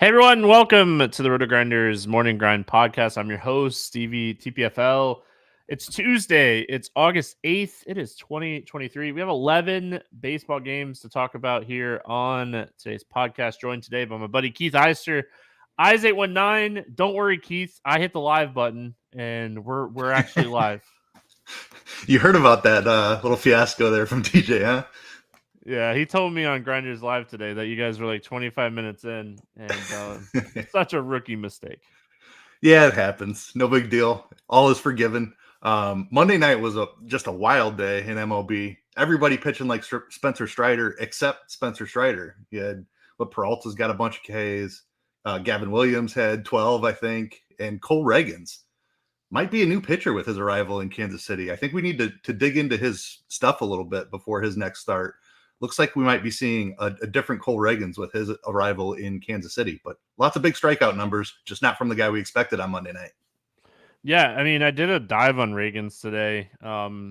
Everyone, welcome to the RotoGrinders Morning Grind Podcast. I'm your host, Stevietpfl. It's Tuesday. It's August 8th. It is 2023. We have 11 baseball games to talk about here on today's podcast. Joined today by my buddy Keith Eister, Eys819. Don't worry, Keith. I hit the live button, and we're actually live. You heard about that little fiasco there from TJ, huh? Yeah, he told me on Grinders Live today that you guys were like 25 minutes in, and such a rookie mistake. Yeah, it happens. No big deal. All is forgiven. Monday night was just a wild day in MLB. Everybody pitching like Spencer Strider, except Spencer Strider. You had Peralta's got a bunch of Ks. Gavin Williams had 12, I think, and Cole Reagans might be a new pitcher with his arrival in Kansas City. I think we need to dig into his stuff a little bit before his next start. Looks like we might be seeing a different Cole Reagans with his arrival in Kansas City, but lots of big strikeout numbers, just not from the guy we expected on Monday night. Yeah, I mean, I did a dive on Reagans today,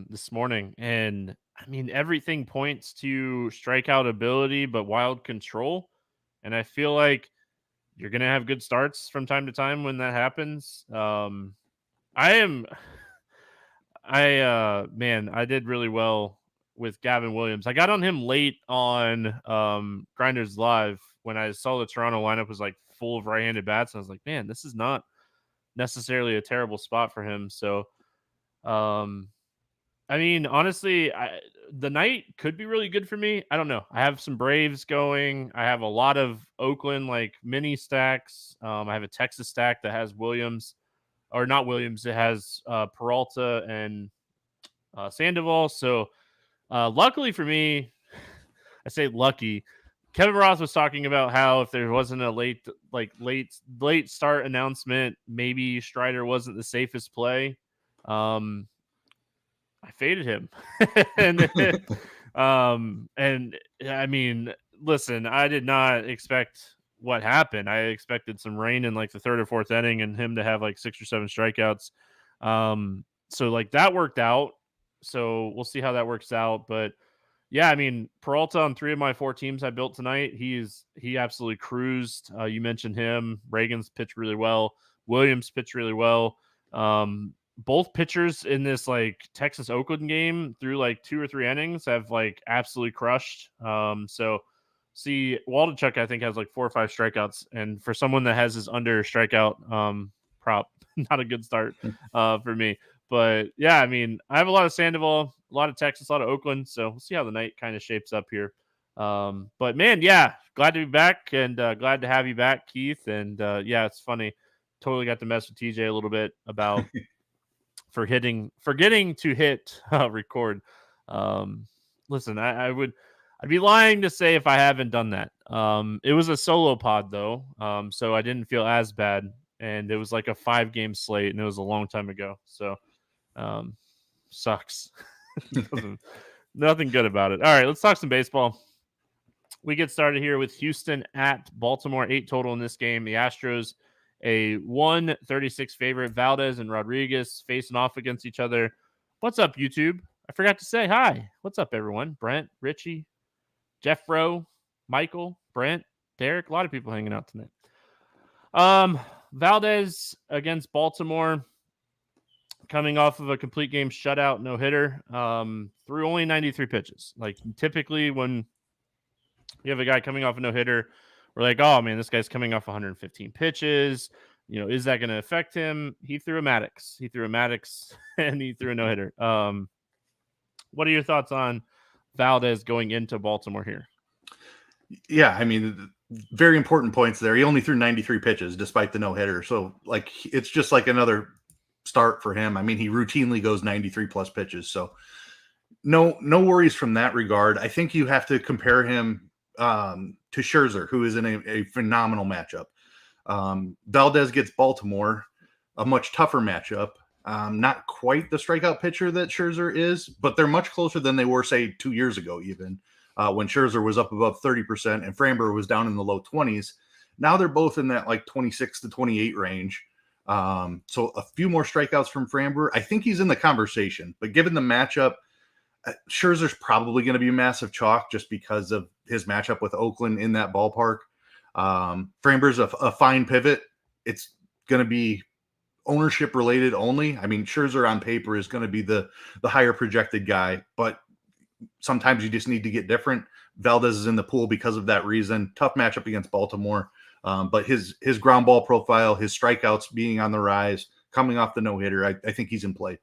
this morning, and I mean, everything points to strikeout ability, but wild control. And I feel like you're going to have good starts from time to time when that happens. I did really well with Gavin Williams. I got on him late on Grinders Live when I saw the Toronto lineup was like full of right-handed bats. And I was like, man, this is not necessarily a terrible spot for him. So, I mean, honestly, the night could be really good for me. I don't know. I have some Braves going. I have a lot of Oakland like mini stacks. I have a Texas stack that has Williams, or not Williams. It has Peralta and Sandoval. So, luckily for me, I say lucky. Kevin Roth was talking about how if there wasn't a late start announcement, maybe Strider wasn't the safest play. I faded him, and I mean, listen, I did not expect what happened. I expected some rain in like the third or fourth inning and him to have like 6 or 7 strikeouts. So like that worked out. So we'll see how that works out. But yeah, I mean, Peralta on 3 of my 4 teams I built tonight, he absolutely cruised. You mentioned him. Reagans pitched really well. Williams pitched really well. Both pitchers in this like Texas Oakland game through like 2 or 3 innings have like absolutely crushed. So see, Waldichuk I think has like 4 or 5 strikeouts, and for someone that has his under strikeout prop, not a good start for me. But yeah, I mean, I have a lot of Sandoval, a lot of Texas, a lot of Oakland. So we'll see how the night kind of shapes up here. But man, yeah, glad to be back, and glad to have you back, Keith. And yeah, it's funny. Totally got to mess with TJ a little bit about forgetting to hit record. Listen, I'd be lying to say if I haven't done that. It was a solo pod though, so I didn't feel as bad, and it was like a 5-game slate, and it was a long time ago. So. Sucks. Nothing good about it. All right, let's talk some baseball. We get started here with Houston at Baltimore, 8 total in this game. The Astros, a 136 favorite. Valdez and Rodriguez facing off against each other. What's up, YouTube? I forgot to say hi. What's up, everyone? Brent, Richie, Jeffro, Michael, Brent, Derek. A lot of people hanging out tonight. Valdez against Baltimore. Coming off of a complete game shutout, no hitter, threw only 93 pitches. Like typically when you have a guy coming off a no hitter, we're like, oh man, this guy's coming off 115 pitches. You know, is that going to affect him? He threw a Maddox. And he threw a no hitter. What are your thoughts on Valdez going into Baltimore here? Yeah, I mean, very important points there. He only threw 93 pitches despite the no hitter. So like, it's just like another start for him. I mean, he routinely goes 93 plus pitches. So no worries from that regard. I think you have to compare him to Scherzer, who is in a phenomenal matchup. Valdez gets Baltimore, a much tougher matchup. Not quite the strikeout pitcher that Scherzer is, but they're much closer than they were, say, 2 years ago, even when Scherzer was up above 30% and Framber was down in the low 20s. Now they're both in that like 26 to 28 range. So a few more strikeouts from Framber. I think he's in the conversation, but given the matchup, Scherzer's probably going to be a massive chalk just because of his matchup with Oakland in that ballpark. Framber's a fine pivot. It's going to be ownership related only. I mean, Scherzer on paper is going to be the higher projected guy, but sometimes you just need to get different. Valdez is in the pool because of that reason. Tough matchup against Baltimore. But his ground ball profile, his strikeouts being on the rise, coming off the no-hitter, I think he's in play.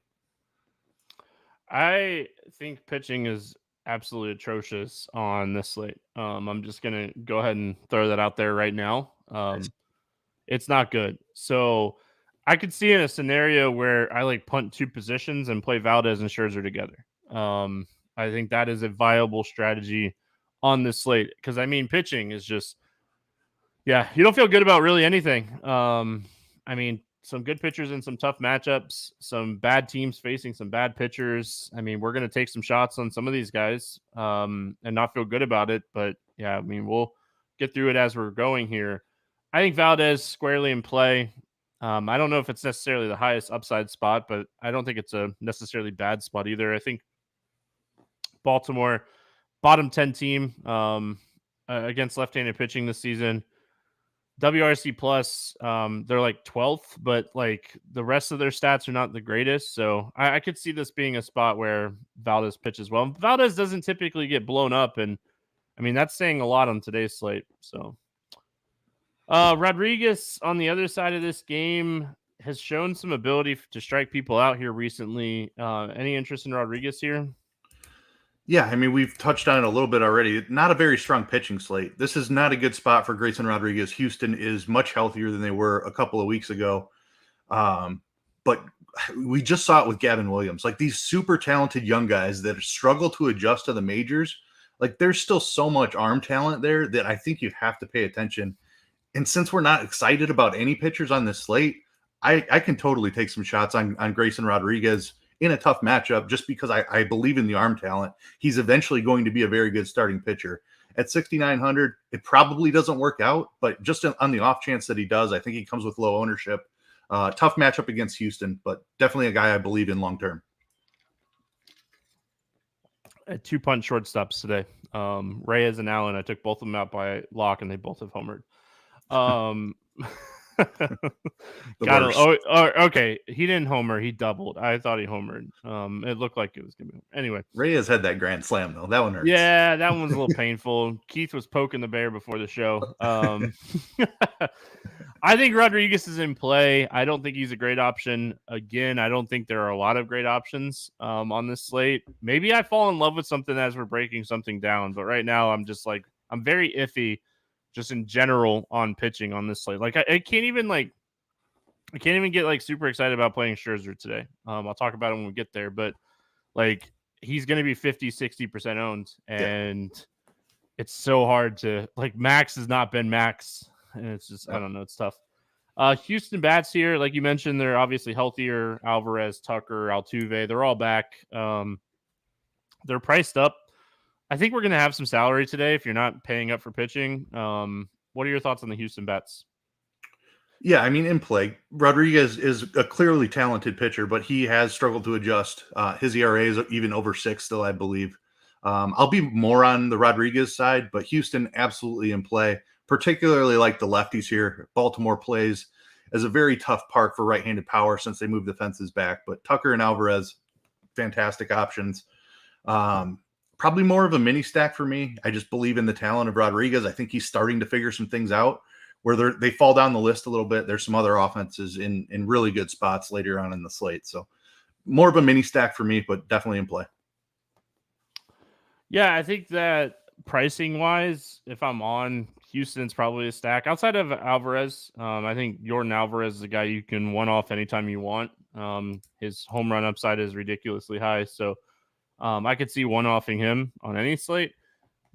I think pitching is absolutely atrocious on this slate. I'm just going to go ahead and throw that out there right now. It's not good. So I could see in a scenario where I like punt two positions and play Valdez and Scherzer together. I think that is a viable strategy on this slate because, I mean, pitching is just, yeah, you don't feel good about really anything. I mean, some good pitchers in some tough matchups, some bad teams facing some bad pitchers. I mean, we're going to take some shots on some of these guys and not feel good about it. But, yeah, I mean, we'll get through it as we're going here. I think Valdez squarely in play. I don't know if it's necessarily the highest upside spot, but I don't think it's a necessarily bad spot either. I think Baltimore, bottom 10 team against left-handed pitching this season. WRC plus, they're like 12th, but like the rest of their stats are not the greatest. So I could see this being a spot where Valdez pitches well. Valdez doesn't typically get blown up, and I mean that's saying a lot on today's slate. So Rodriguez on the other side of this game has shown some ability to strike people out here recently. Any interest in Rodriguez here? Yeah, I mean, we've touched on it a little bit already. Not a very strong pitching slate. This is not a good spot for Grayson Rodriguez. Houston is much healthier than they were a couple of weeks ago. But we just saw it with Gavin Williams. Like these super talented young guys that struggle to adjust to the majors, like there's still so much arm talent there that I think you have to pay attention. And since we're not excited about any pitchers on this slate, I can totally take some shots on Grayson Rodriguez in a tough matchup just because I believe in the arm talent. He's eventually going to be a very good starting pitcher. At 6,900, it probably doesn't work out, but just on the off chance that he does, I think he comes with low ownership. Tough matchup against Houston, but definitely a guy I believe in long term. At 2 punt shortstops today. Reyes and Allen, I took both of them out by lock, and they both have homered. Okay. He didn't homer. He doubled. I thought he homered. It looked like it was gonna be. Anyway, Reyes had that grand slam though. That one hurts. Yeah, that one's a little painful. Keith was poking the bear before the show. I think Rodriguez is in play. I don't think he's a great option. Again, I don't think there are a lot of great options on this slate. Maybe I fall in love with something as we're breaking something down, but right now I'm just like I'm very iffy. Just in general on pitching on this slate. Like I can't even get like super excited about playing Scherzer today. I'll talk about it when we get there, but like he's going to be 50-60% owned, and it's so hard to like Max has not been Max, and it's just I don't know, it's tough. Houston bats here, like you mentioned, they're obviously healthier. Alvarez, Tucker, Altuve, they're all back. They're priced up. I think we're going to have some salary today if you're not paying up for pitching. What are your thoughts on the Houston bets? Yeah, I mean, in play, Rodriguez is a clearly talented pitcher, but he has struggled to adjust. His ERA is even over 6 still, I believe. I'll be more on the Rodriguez side, but Houston absolutely in play, particularly like the lefties here. Baltimore plays as a very tough park for right-handed power since they moved the fences back, but Tucker and Alvarez, fantastic options. Probably more of a mini stack for me. I just believe in the talent of Rodriguez. I think he's starting to figure some things out where they fall down the list a little bit. There's some other offenses in really good spots later on in the slate. So more of a mini stack for me, but definitely in play. Yeah, I think that pricing wise, if I'm on Houston's probably a stack outside of Alvarez. I think Jordan Alvarez is a guy you can one off anytime you want. His home run upside is ridiculously high. So I could see one-offing him on any slate.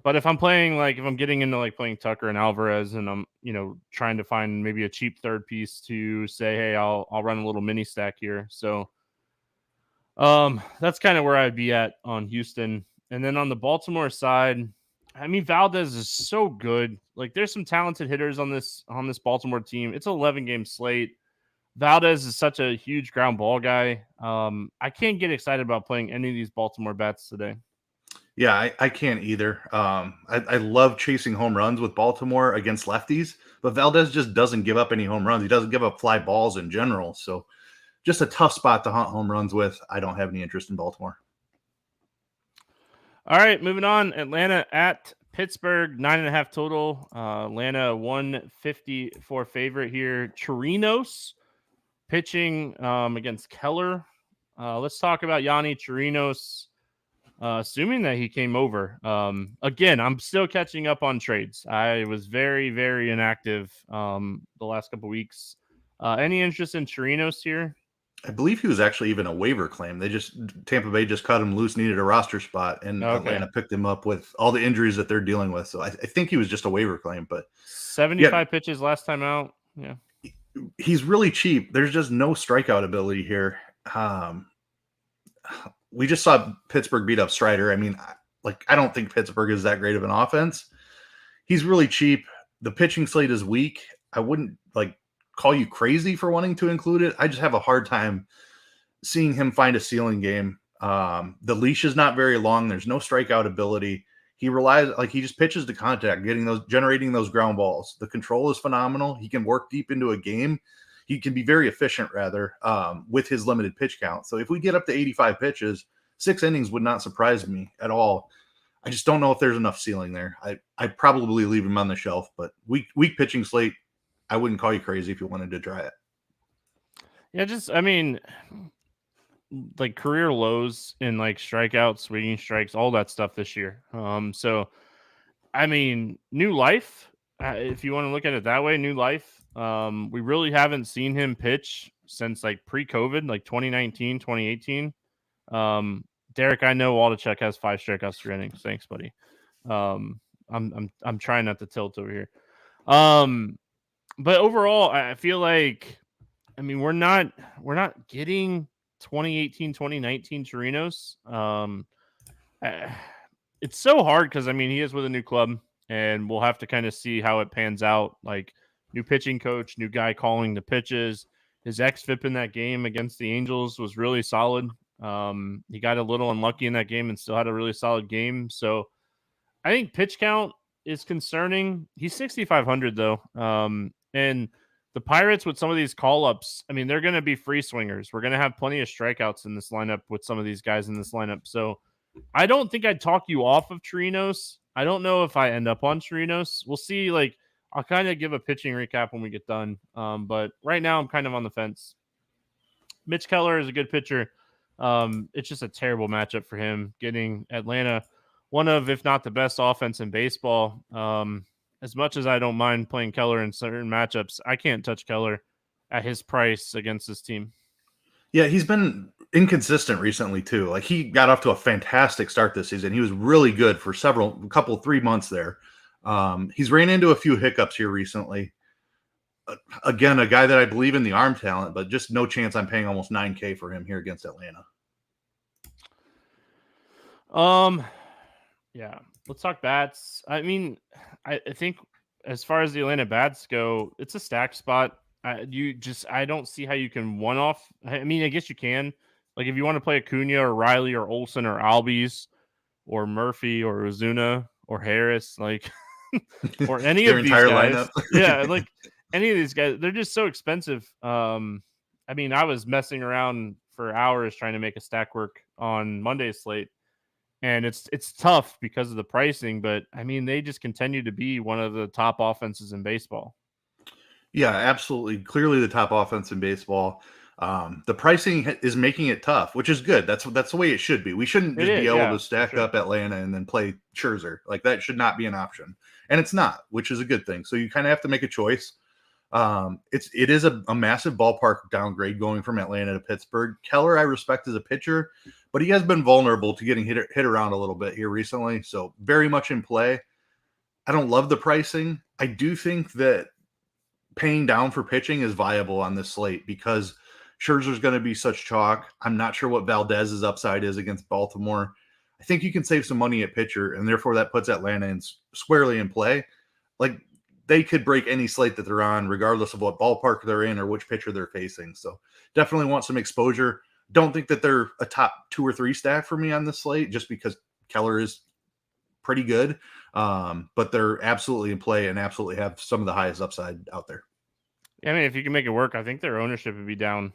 But if I'm playing, like, if I'm getting into, like, playing Tucker and Alvarez and I'm, trying to find maybe a cheap third piece to say, hey, I'll run a little mini stack here. So that's kind of where I'd be at on Houston. And then on the Baltimore side, I mean, Valdez is so good. Like, there's some talented hitters on this Baltimore team. It's an 11-game slate. Valdez is such a huge ground ball guy. I can't get excited about playing any of these Baltimore bats today. Yeah, I can't either. I love chasing home runs with Baltimore against lefties, but Valdez just doesn't give up any home runs. He doesn't give up fly balls in general. So just a tough spot to hunt home runs with. I don't have any interest in Baltimore. All right, moving on. Atlanta at Pittsburgh, 9.5 total. Atlanta 154 favorite here. Chirinos pitching against Keller. Let's talk about Yanni Chirinos. Assuming that he came over. Again, I'm still catching up on trades. I was very, very inactive the last couple weeks. Any interest in Chirinos here? I believe he was actually even a waiver claim. Tampa Bay just cut him loose, needed a roster spot, and Atlanta picked him up with all the injuries that they're dealing with. So I think he was just a waiver claim, but 75 pitches last time out. Yeah. He's really cheap. There's just no strikeout ability here. We just saw Pittsburgh beat up Strider. I mean, I don't think Pittsburgh is that great of an offense. He's really cheap. The pitching slate is weak. I wouldn't call you crazy for wanting to include it. I just have a hard time seeing him find a ceiling game. The leash is not very long. There's no strikeout ability. He he just pitches to contact, generating those ground balls. The control is phenomenal. He can work deep into a game. He can be very efficient, with his limited pitch count. So if we get up to 85 pitches, 6 innings would not surprise me at all. I just don't know if there's enough ceiling there. I'd probably leave him on the shelf, but weak pitching slate, I wouldn't call you crazy if you wanted to try it. Yeah, career lows in strikeouts, swinging strikes, all that stuff this year. So, new life, if you want to look at it that way, new life. We really haven't seen him pitch since pre-COVID, 2019, 2018. Derek, I know Waldachuk has 5 strikeouts, 3 innings. Thanks, buddy. I'm trying not to tilt over here. But overall, I feel like, we're not getting 2018, 2019 Chirinos. It's so hard because he is with a new club, and we'll have to kind of see how it pans out. New pitching coach, new guy calling the pitches. His xFIP in that game against the Angels was really solid. He got a little unlucky in that game and still had a really solid game. So I think pitch count is concerning. He's 6,500 though. And the Pirates with some of these call-ups, they're going to be free swingers. We're going to have plenty of strikeouts in this lineup with some of these guys in this lineup. So I don't think I'd talk you off of Chirinos. I don't know if I end up on Chirinos. We'll see. I'll kind of give a pitching recap when we get done. But right now I'm kind of on the fence. Mitch Keller is a good pitcher. It's just a terrible matchup for him, getting Atlanta one of, if not the best offense in baseball. As much as I don't mind playing Keller in certain matchups, I can't touch Keller at his price against this team. Yeah, he's been inconsistent recently too. He got off to a fantastic start this season. He was really good for 3 months there. He's ran into a few hiccups here recently. Again, a guy that I believe in the arm talent, but just no chance I'm paying almost $9,000 for him here against Atlanta. Yeah, let's talk bats. I think as far as the Atlanta bats go, it's a stack spot. I don't see how you can one off. I guess you can. If you want to play Acuna or Riley or Olsen or Albies or Murphy or Ozuna or Harris, or any of these guys. Lineup. Yeah, any of these guys, they're just so expensive. I was messing around for hours trying to make a stack work on Monday's slate. And it's tough because of the pricing, but they just continue to be one of the top offenses in baseball. Yeah, absolutely. Clearly the top offense in baseball. The pricing is making it tough, which is good. That's the way it should be. We shouldn't just be able to stack up Atlanta and then play Scherzer. That should not be an option. And it's not, which is a good thing. So you kind of have to make a choice. It is a massive ballpark downgrade going from Atlanta to Pittsburgh. Keller, I respect as a pitcher, but he has been vulnerable to getting hit around a little bit here recently. So very much in play. I don't love the pricing. I do think that paying down for pitching is viable on this slate because Scherzer's going to be such chalk. I'm not sure what Valdez's upside is against Baltimore. I think you can save some money at pitcher, and therefore that puts Atlanta squarely in play. They could break any slate that they're on, regardless of what ballpark they're in or which pitcher they're facing. So definitely want some exposure. Don't think that they're a top 2 or 3 stack for me on this slate, just because Keller is pretty good, but they're absolutely in play and absolutely have some of the highest upside out there. Yeah, I mean, if you can make it work, I think their ownership would be down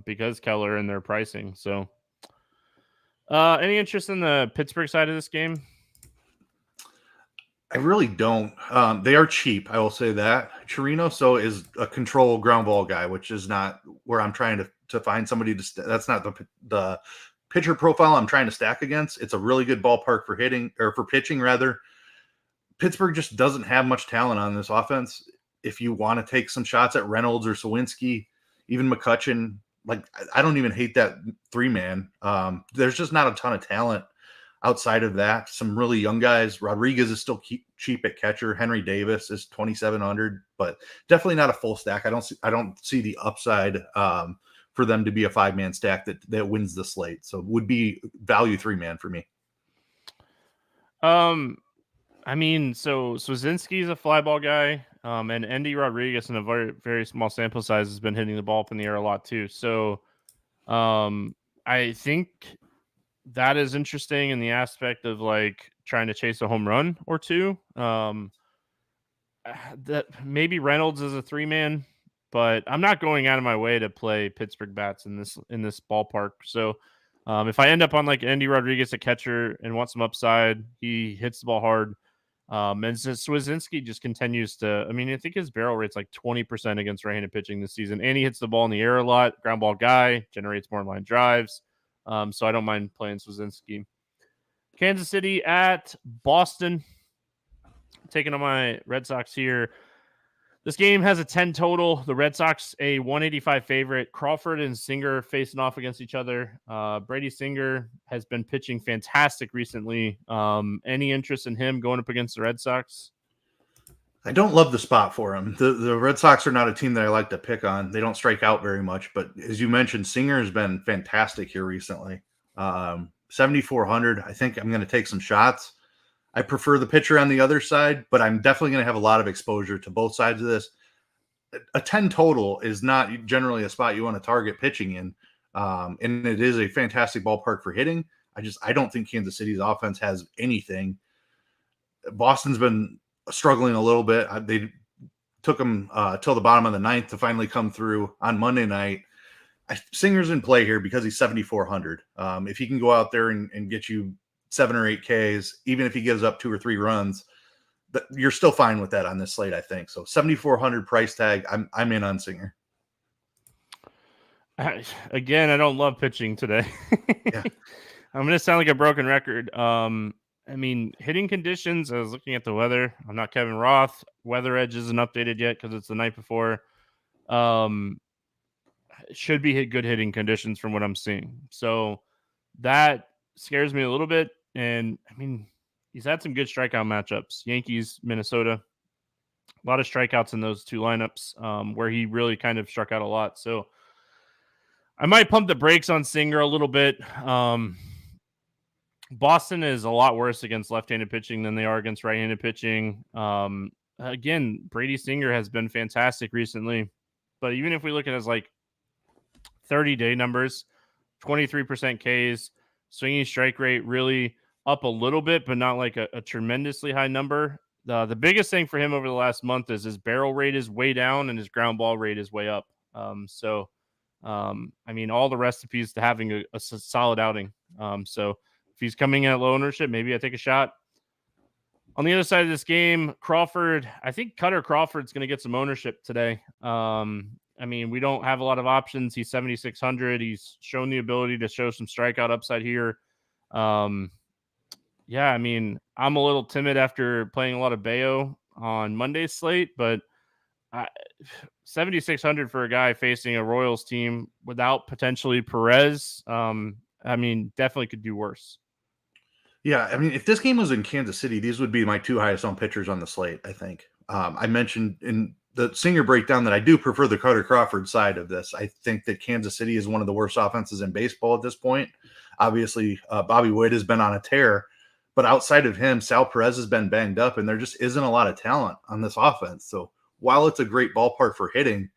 because Keller and their pricing. So, any interest in the Pittsburgh side of this game? I really don't. They are cheap. I will say that. Chirino is a control ground ball guy, which is not where I'm trying to find somebody to. That's not the pitcher profile I'm trying to stack against. It's a really good ballpark for hitting or for pitching rather. Pittsburgh just doesn't have much talent on this offense. If you want to take some shots at Reynolds or Sawinski, even McCutchen, like I don't even hate that 3-man. There's just not a ton of talent outside of that. Some really young guys. Rodriguez is still cheap at catcher. Henry Davis is 2,700, but definitely not a full stack. I don't see the upside for them to be a 5-man stack that wins the slate. So it would be value 3-man for me. I mean, so Swazinski's a fly ball guy, and Andy Rodriguez in a very, very small sample size has been hitting the ball up in the air a lot too. So, I think that is interesting in the aspect of like trying to chase a home run or two. That maybe Reynolds is a 3-man, but I'm not going out of my way to play Pittsburgh bats in this ballpark. So, if I end up on like Andy Rodriguez at catcher and want some upside, he hits the ball hard. And since Swazinski just continues to, I mean, I think his barrel rate's like 20% against right-handed pitching this season, and he hits the ball in the air a lot. Ground ball guy, generates more line drives. So I don't mind playing Swazinski. Kansas City at Boston. Taking on my Red Sox here. This game has a 10 total. The Red Sox, a 185 favorite. Crawford and Singer facing off against each other. Brady Singer has been pitching fantastic recently. Any interest in him going up against the Red Sox? I don't love the spot for him. The Red Sox are not a team that I like to pick on. They don't strike out very much, but as you mentioned, Singer has been fantastic here recently. 7,400. I think I'm going to take some shots. I prefer the pitcher on the other side, but I'm definitely going to have a lot of exposure to both sides of this. A 10 total is not generally a spot you want to target pitching in, and it is a fantastic ballpark for hitting. I don't think Kansas City's offense has anything. Boston's been struggling a little bit. They took them till the bottom of the ninth to finally come through on Monday night. Singer's in play here because he's 7,400. If he can go out there and get you 7 or 8 Ks, even if he gives up 2 or 3 runs, you're still fine with that on this slate, I think. So 7,400 price tag. I'm in on Singer. Again, I don't love pitching today. Yeah. I'm going to sound like a broken record. I mean, hitting conditions, I was looking at the weather. I'm not Kevin Roth. Weather Edge isn't updated yet because it's the night before. It should be good hitting conditions from what I'm seeing. So that scares me a little bit. And I mean, he's had some good strikeout matchups. Yankees, Minnesota. A lot of strikeouts in those 2 lineups where he really kind of struck out a lot. So I might pump the brakes on Singer a little bit. Boston is a lot worse against left-handed pitching than they are against right-handed pitching. Again, Brady Singer has been fantastic recently. But even if we look at his like 30-day numbers, 23% Ks, swinging strike rate really up a little bit, but not like a tremendously high number. The biggest thing for him over the last month is his barrel rate is way down and his ground ball rate is way up. I mean, all the recipes to having a solid outing. So if he's coming in at low ownership, maybe I take a shot. On the other side of this game, Crawford, I think Cutter Crawford's going to get some ownership today. I mean, we don't have a lot of options. He's 7,600. He's shown the ability to show some strikeout upside here. Yeah, I mean, I'm a little timid after playing a lot of Bayo on Monday's slate, but 7,600 for a guy facing a Royals team without potentially Perez, I mean, definitely could do worse. Yeah, I mean, if this game was in Kansas City, these would be my 2 highest owned pitchers on the slate, I think. I mentioned in the Singer breakdown that I do prefer the Cutter Crawford side of this. I think that Kansas City is one of the worst offenses in baseball at this point. Obviously, Bobby Witt has been on a tear, but outside of him, Sal Perez has been banged up, and there just isn't a lot of talent on this offense. So while it's a great ballpark for hitting,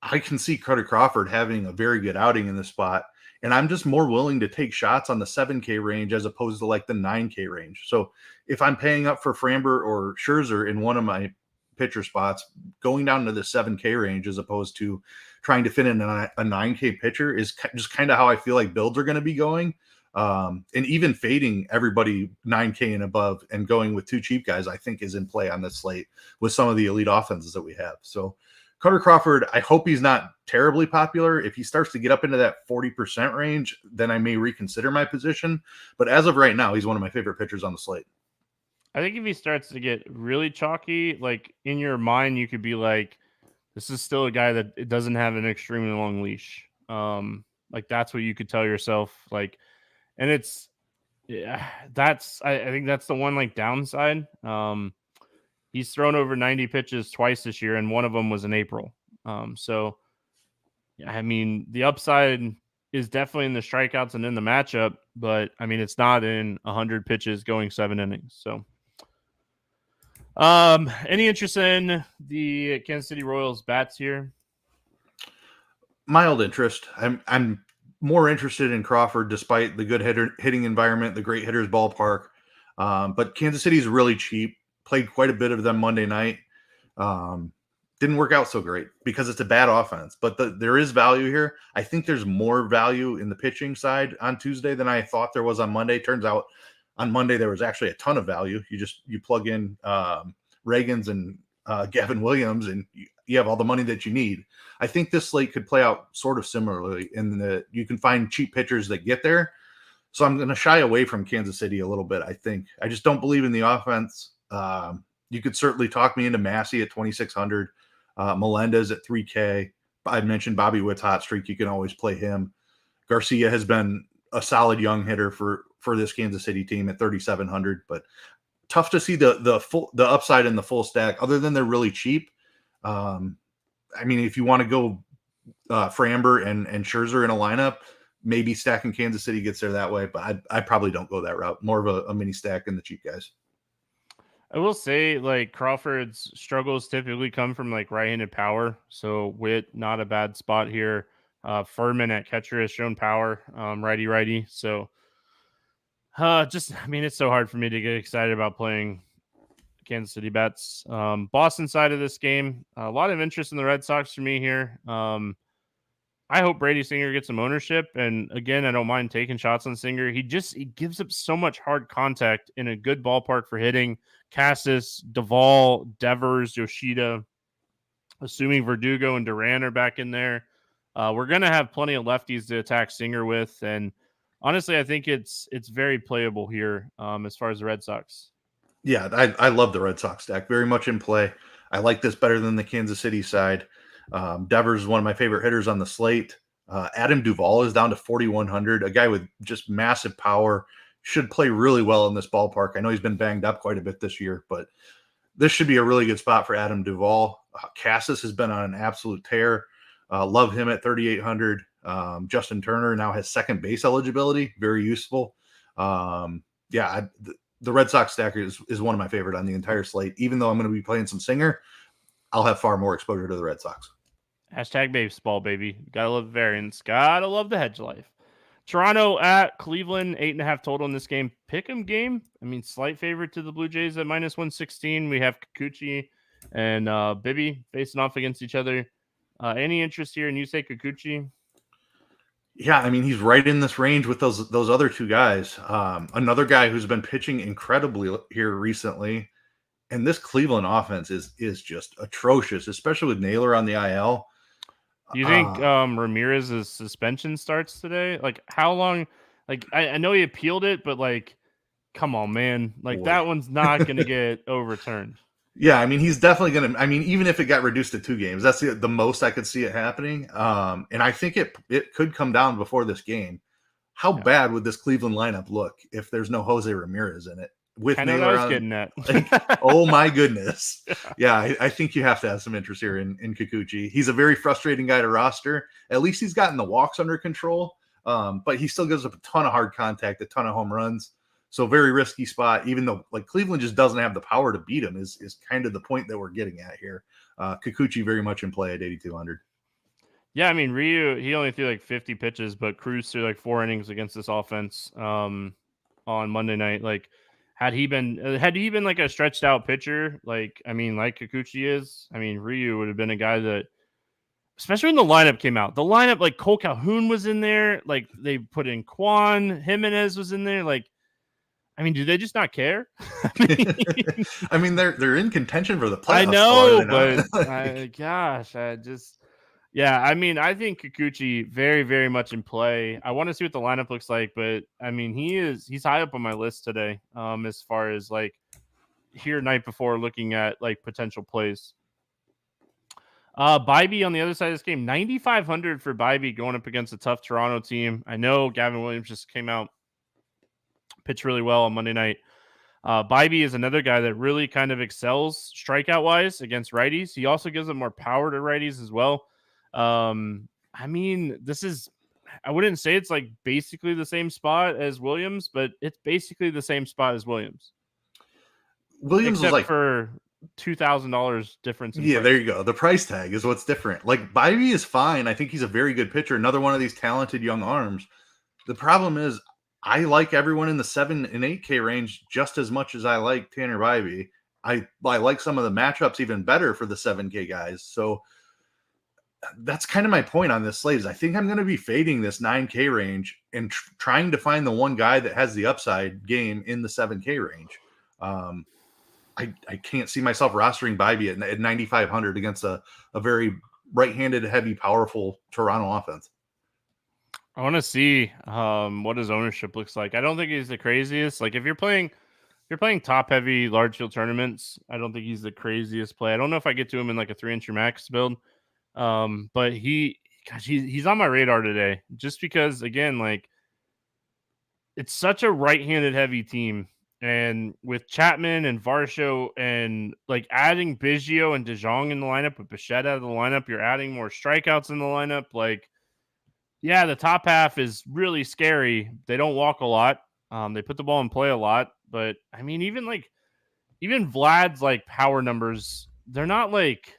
I can see Carter Crawford having a very good outing in this spot. And I'm just more willing to take shots on the 7K range as opposed to like the 9K range. So if I'm paying up for Framber or Scherzer in one of my pitcher spots, going down to the 7K range as opposed to trying to fit in a 9K pitcher is just kind of how I feel like builds are going to be going. And even fading everybody 9K and above and going with two cheap guys, I think is in play on this slate with some of the elite offenses that we have. So Carter Crawford, I hope he's not terribly popular. If he starts to get up into that 40% range, then I may reconsider my position. But as of right now, he's one of my favorite pitchers on the slate. I think if he starts to get really chalky, like in your mind, you could be like, this is still a guy that it doesn't have an extremely long leash. Like that's what you could tell yourself. Like, and it's, yeah, I think that's the one like downside. He's thrown over 90 pitches twice this year, and one of them was in April. So, I mean, the upside is definitely in the strikeouts and in the matchup, but I mean, it's not in 100 pitches going 7 innings. So, any interest in the Kansas City Royals bats here? Mild interest. I'm more interested in Crawford despite the good hitting environment, the great hitters ballpark. But Kansas City's really cheap. Played quite a bit of them Monday night. Didn't work out so great because it's a bad offense. But there is value here. I think there's more value in the pitching side on Tuesday than I thought there was on Monday. Turns out on Monday there was actually a ton of value. You plug in Reagans and Gavin Williams, and you have all the money that you need. I think this slate could play out sort of similarly in that you can find cheap pitchers that get there. So I'm going to shy away from Kansas City a little bit. I just don't believe in the offense. You could certainly talk me into Massey at 2,600, Melendez at 3K. I mentioned Bobby Witt's hot streak. You can always play him. Garcia has been a solid young hitter for this Kansas City team at 3,700, but tough to see the upside in the full stack other than they're really cheap. I mean, if you want to go Framber and Scherzer in a lineup, maybe stacking Kansas City gets there that way, but I probably don't go that route. More of a mini stack in the cheap guys. I will say, like, Crawford's struggles typically come from like right-handed power. So Witt, not a bad spot here. Furman at catcher has shown power, righty. So I mean, it's so hard for me to get excited about playing Kansas City bets. Boston side of this game, a lot of interest in the Red Sox for me here. I hope Brady Singer gets some ownership. And again, I don't mind taking shots on Singer. He gives up so much hard contact in a good ballpark for hitting. Cassis, Duvall, Devers, Yoshida, assuming Verdugo and Duran are back in there. We're going to have plenty of lefties to attack Singer with. And honestly, I think it's very playable here as far as the Red Sox. Yeah, I love the Red Sox stack. Very much in play. I like this better than the Kansas City side. Devers is one of my favorite hitters on the slate. Adam Duvall is down to 4,100, a guy with just massive power. Should play really well in this ballpark. I know he's been banged up quite a bit this year, but this should be a really good spot for Adam Duvall. Cassis has been on an absolute tear. Love him at 3,800. Justin Turner now has second base eligibility. Very useful. The Red Sox stacker is one of my favorite on the entire slate. Even though I'm going to be playing some Singer, I'll have far more exposure to the Red Sox. Hashtag baseball, baby. Gotta love variance. Gotta love the hedge life. Toronto at Cleveland, 8.5 total in this game. Pick'em game. I mean, slight favorite to the Blue Jays at -116. We have Kikuchi and Bibby facing off against each other. Any interest here in Yusei Kikuchi? Yeah, I mean, he's right in this range with those other two guys. Another guy who's been pitching incredibly here recently, and this Cleveland offense is just atrocious, especially with Naylor on the IL. Do you think Ramirez's suspension starts today? Like, how long? Like, I know he appealed it, but like, come on, man. Like, that one's not going to get overturned. Yeah, I mean, he's definitely going to. I mean, even if it got reduced to 2 games, that's the most I could see it happening. And I think it could come down before this game. How bad would this Cleveland lineup look if there's no Jose Ramirez in it? With Naylor on, getting at. Like, oh my goodness. Yeah, I think you have to have some interest here in Kikuchi. He's a very frustrating guy to roster. At least he's gotten the walks under control, but he still gives up a ton of hard contact, a ton of home runs. So very risky spot, even though like Cleveland just doesn't have the power to beat him is kind of the point that we're getting at here. Kikuchi very much in play at 8,200. Yeah, I mean, Ryu, he only threw like 50 pitches, but cruised through like 4 innings against this offense on Monday night. Like, had he been like a stretched out pitcher, like Kikuchi is, I mean, Ryu would have been a guy that, especially when the lineup came out. The lineup, like Cole Calhoun was in there, like they put in Quan, Jimenez was in there. Like, I mean, do they just not care? I mean, they're in contention for the playoffs. I know, but yeah, I mean, I think Kikuchi very, very much in play. I want to see what the lineup looks like, but I mean, he's high up on my list today. As far as like here night before looking at like potential plays. Bybee on the other side of this game, 9,500 for Bybee going up against a tough Toronto team. I know Gavin Williams just came out, pitched really well on Monday night. Bybee is another guy that really kind of excels strikeout wise against righties. He also gives them more power to righties as well. I mean, I wouldn't say it's like basically the same spot as Williams, but it's basically the same spot as Williams. Williams except was like for $2,000 difference. Yeah, there you go. The price tag is what's different. Like Bybee is fine. I think he's a very good pitcher. Another one of these talented young arms. The problem is I like everyone in the 7 and 8K range just as much as I like Tanner Bybee. I like some of the matchups even better for the 7K guys. So that's kind of my point on this slate is I think I'm going to be fading this 9K range and trying to find the one guy that has the upside game in the 7K range. I can't see myself rostering Bybee at 9,500 against a very right-handed, heavy, powerful Toronto offense. I want to see what his ownership looks like. I don't think he's the craziest. Like if you're playing top-heavy large field tournaments, I don't think he's the craziest play. I don't know if I get to him in like a 3-inch max build, but he's on my radar today just because, again, like it's such a right-handed heavy team. And with Chapman and Varsho and like adding Biggio and DeJong in the lineup with Bichette out of the lineup, you're adding more strikeouts in the lineup. Like, yeah, the top half is really scary. They don't walk a lot. They put the ball in play a lot. But I mean, even Vlad's like power numbers, they're not like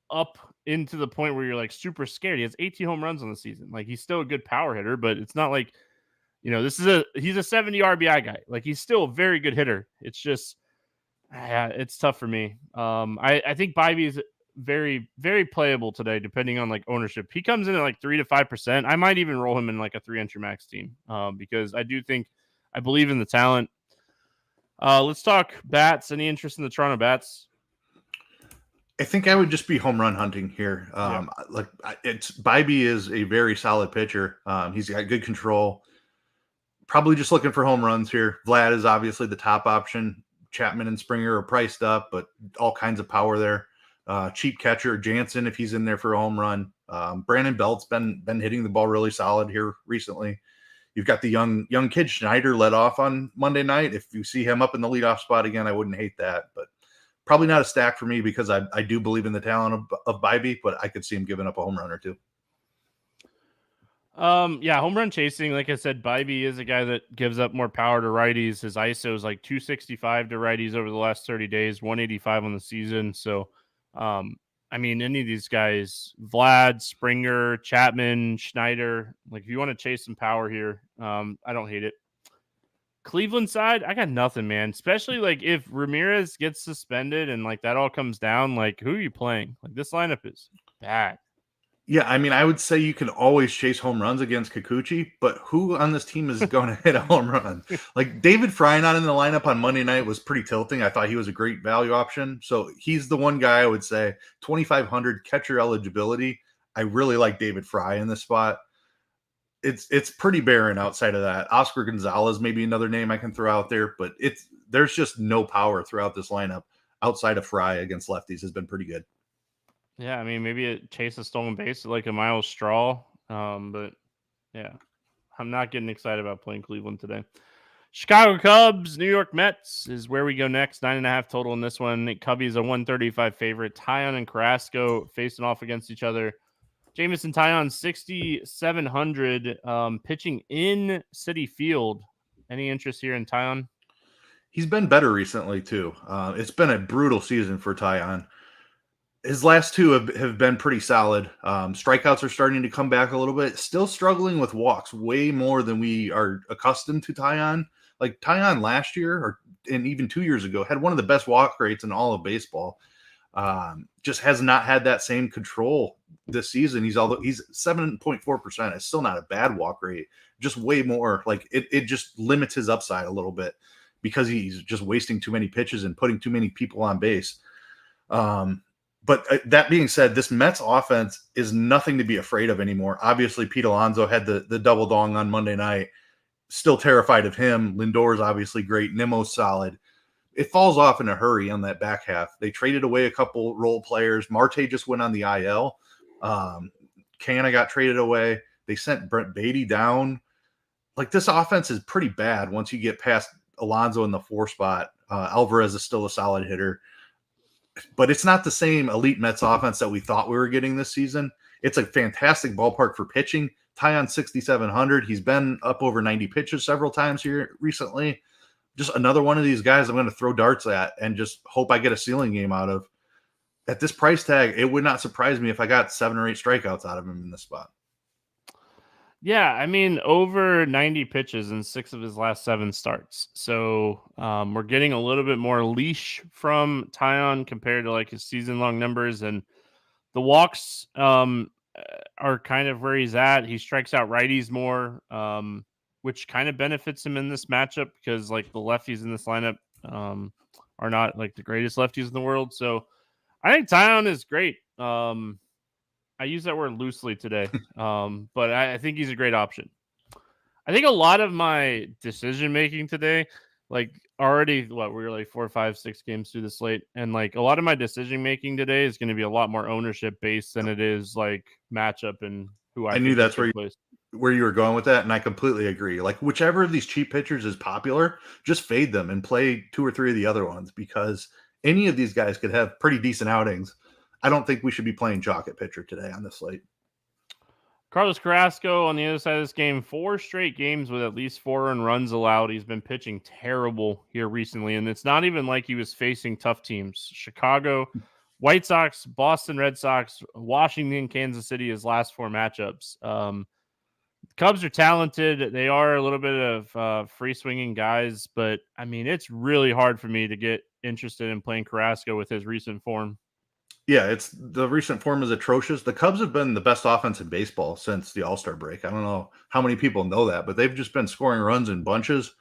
up into the point where you're like super scared. He has 18 home runs on the season. Like he's still a good power hitter, but it's not like, he's a 70 RBI guy. Like he's still a very good hitter. It's just, it's tough for me. I think Bybee is very, very playable today, depending on like ownership. He comes in at like 3 to 5%. I might even roll him in like a 3-inch max team because I believe in the talent. Let's talk bats. Any interest in the Toronto bats? I think I would just be home run hunting here. Bybee is a very solid pitcher. He's got good control. Probably just looking for home runs here. Vlad is obviously the top option. Chapman and Springer are priced up, but all kinds of power there. Cheap catcher Jansen, if he's in there for a home run. Brandon Belt's been hitting the ball really solid here recently. You've got the young kid Schneider led off on Monday night. If you see him up in the leadoff spot again, I wouldn't hate that, but probably not a stack for me because I do believe in the talent of Bybee, but I could see him giving up a home run or two. Home run chasing, like I said, Bybee is a guy that gives up more power to righties. His ISO is like 265 to righties over the last 30 days, 185 on the season. So, I mean, any of these guys, Vlad, Springer, Chapman, Schneider, like if you want to chase some power here, I don't hate it. Cleveland side, I got nothing, man. Especially like if Ramirez gets suspended and like that all comes down, like who are you playing? Like this lineup is bad. Yeah, I mean, I would say you can always chase home runs against Kikuchi, but who on this team is going to hit a home run? Like David Fry not in the lineup on Monday night was pretty tilting. I thought he was a great value option. So he's the one guy I would say 2,500 catcher eligibility. I really like David Fry in this spot. It's pretty barren outside of that. Oscar Gonzalez, maybe another name I can throw out there, but there's just no power throughout this lineup outside of Fry against lefties has been pretty good. Yeah, I mean, maybe it chase a stolen base like a Miles Straw. But yeah, I'm not getting excited about playing Cleveland today. Chicago Cubs, New York Mets is where we go next. 9.5 total in this one. Cubbies a 135 favorite. Taillon and Carrasco facing off against each other. Jameson Taillon 6,700 pitching in Citi Field. Any interest here in Taillon? He's been better recently too. It's been a brutal season for Taillon. His last two have been pretty solid. Strikeouts are starting to come back a little bit. Still struggling with walks way more than we are accustomed to Tyon. Like Tyon last year, and even 2 years ago, had one of the best walk rates in all of baseball. Just has not had that same control this season. He's 7.4%. It's still not a bad walk rate. Just way more. Like it just limits his upside a little bit because he's just wasting too many pitches and putting too many people on base. But that being said, this Mets offense is nothing to be afraid of anymore. Obviously, Pete Alonso had the double dong on Monday night. Still terrified of him. Lindor is obviously great. Nimmo's solid. It falls off in a hurry on that back half. They traded away a couple role players. Marte just went on the IL. Canna got traded away. They sent Brent Beatty down. Like, this offense is pretty bad once you get past Alonso in the 4 spot. Alvarez is still a solid hitter. But it's not the same elite Mets offense that we thought we were getting this season. It's a fantastic ballpark for pitching. Tyon 6,700. He's been up over 90 pitches several times here recently. Just another one of these guys I'm going to throw darts at and just hope I get a ceiling game out of. At this price tag, it would not surprise me if I got 7 or 8 strikeouts out of him in this spot. Yeah, I mean, over 90 pitches in 6 of his last 7 starts. So we're getting a little bit more leash from Tyon compared to like his season-long numbers. And the walks are kind of where he's at. He strikes out righties more, which kind of benefits him in this matchup because like the lefties in this lineup are not like the greatest lefties in the world. So I think Tyon is great. I use that word loosely today, but I think he's a great option. I think a lot of my decision making today, like already, we're like 4, 5, 6 games through the slate, and like a lot of my decision making today is going to be a lot more ownership based than it is like matchup and who I knew that's where you were going with that, and I completely agree. Like, whichever of these cheap pitchers is popular, just fade them and play 2 or 3 of the other ones because any of these guys could have pretty decent outings. I don't think we should be playing chalk at pitcher today on this slate. Carlos Carrasco on the other side of this game, 4 straight games with at least 4 earned runs allowed. He's been pitching terrible here recently, and it's not even like he was facing tough teams. Chicago, White Sox, Boston Red Sox, Washington, Kansas City, his last 4 matchups. Cubs are talented. They are a little bit of free swinging guys, but I mean, it's really hard for me to get interested in playing Carrasco with his recent form. Yeah, the recent form is atrocious. The Cubs have been the best offense in baseball since the All-Star break. I don't know how many people know that, but they've just been scoring runs in bunches.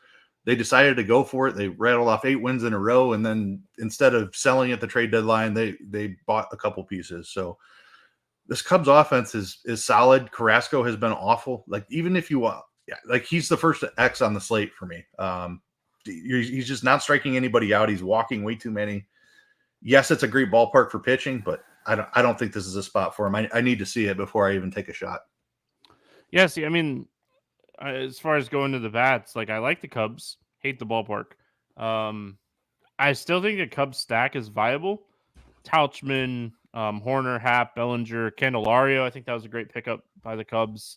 They decided to go for it. They rattled off 8 wins in a row, and then instead of selling at the trade deadline, they bought a couple pieces. So this Cubs offense is solid. Carrasco has been awful. Like, even if you like, he's the first X on the slate for me. He's just not striking anybody out. He's walking way too many. Yes, it's a great ballpark for pitching, but I don't think this is a spot for him. I need to see it before I even take a shot. Yeah, see, I mean, as far as going to the bats, like I like the Cubs, hate the ballpark. I still think the Cubs stack is viable. Tauchman, Horner, Happ, Bellinger, Candelario. I think that was a great pickup by the Cubs.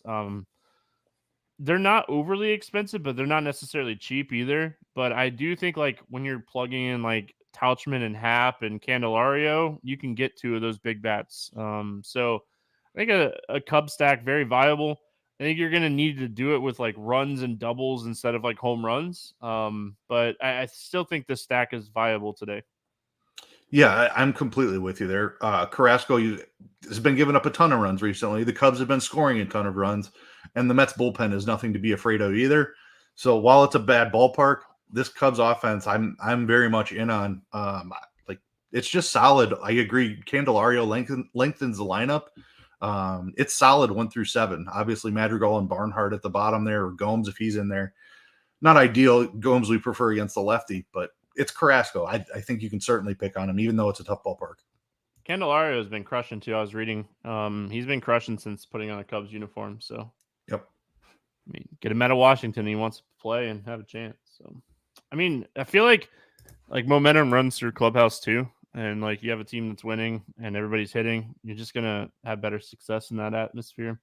They're not overly expensive, but they're not necessarily cheap either. But I do think like when you're plugging in like Tauchman and Happ and Candelario, you can get 2 of those big bats. So I think a Cub stack, very viable. I think you're going to need to do it with like runs and doubles instead of like home runs. But I still think the stack is viable today. Yeah, I'm completely with you there. Carrasco has been giving up a ton of runs recently. The Cubs have been scoring a ton of runs, and the Mets bullpen is nothing to be afraid of either. So while it's a bad ballpark, this Cubs offense, I'm very much in on. Like, it's just solid. I agree. Candelario lengthens the lineup. It's solid 1 through 7. Obviously, Madrigal and Barnhart at the bottom there, or Gomes if he's in there. Not ideal. Gomes we prefer against the lefty, but it's Carrasco. I think you can certainly pick on him, even though it's a tough ballpark. Candelario has been crushing too. I was reading. He's been crushing since putting on a Cubs uniform. So, yep. I mean, get him out of Washington. He wants to play and have a chance. So, I mean, I feel like momentum runs through clubhouse too. And like you have a team that's winning and everybody's hitting, you're just gonna have better success in that atmosphere.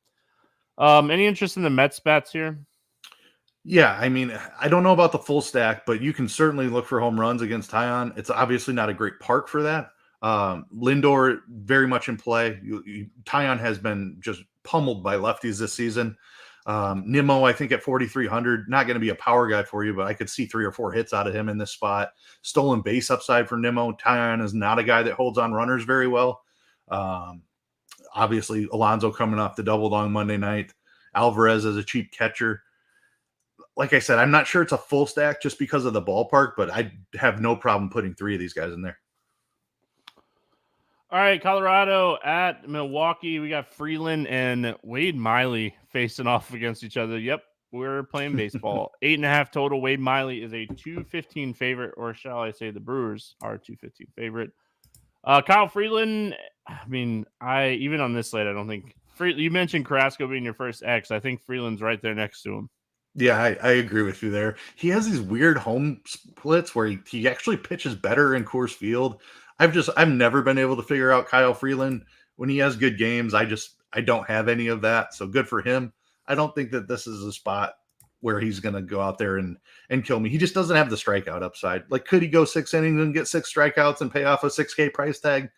Any interest in the Mets bats here? Yeah, I mean, I don't know about the full stack, but you can certainly look for home runs against Tyon. It's obviously not a great park for that. Lindor very much in play. Tyon has been just pummeled by lefties this season. Nimmo, I think at 4,300, not going to be a power guy for you, but I could see 3 or 4 hits out of him in this spot. Stolen base upside for Nimmo. Tyon is not a guy that holds on runners very well. Obviously, Alonso coming off the double on Monday night. Alvarez as a cheap catcher. Like I said, I'm not sure it's a full stack just because of the ballpark, but I have no problem putting 3 of these guys in there. All right, Colorado at Milwaukee. We got Freeland and Wade Miley facing off against each other. Yep, we're playing baseball. 8.5 total. Wade Miley is a 215 favorite, or shall I say the Brewers are 215 favorite. Kyle Freeland, I mean, even on this slate, I don't think you mentioned Carrasco being your first X. I think Freeland's right there next to him. Yeah, I agree with you there. He has these weird home splits where he actually pitches better in Coors Field. I've never been able to figure out Kyle Freeland when he has good games. I don't have any of that. So good for him. I don't think that this is a spot where he's going to go out there and kill me. He just doesn't have the strikeout upside. Like, could he go 6 innings and get 6 strikeouts and pay off a $6K price tag?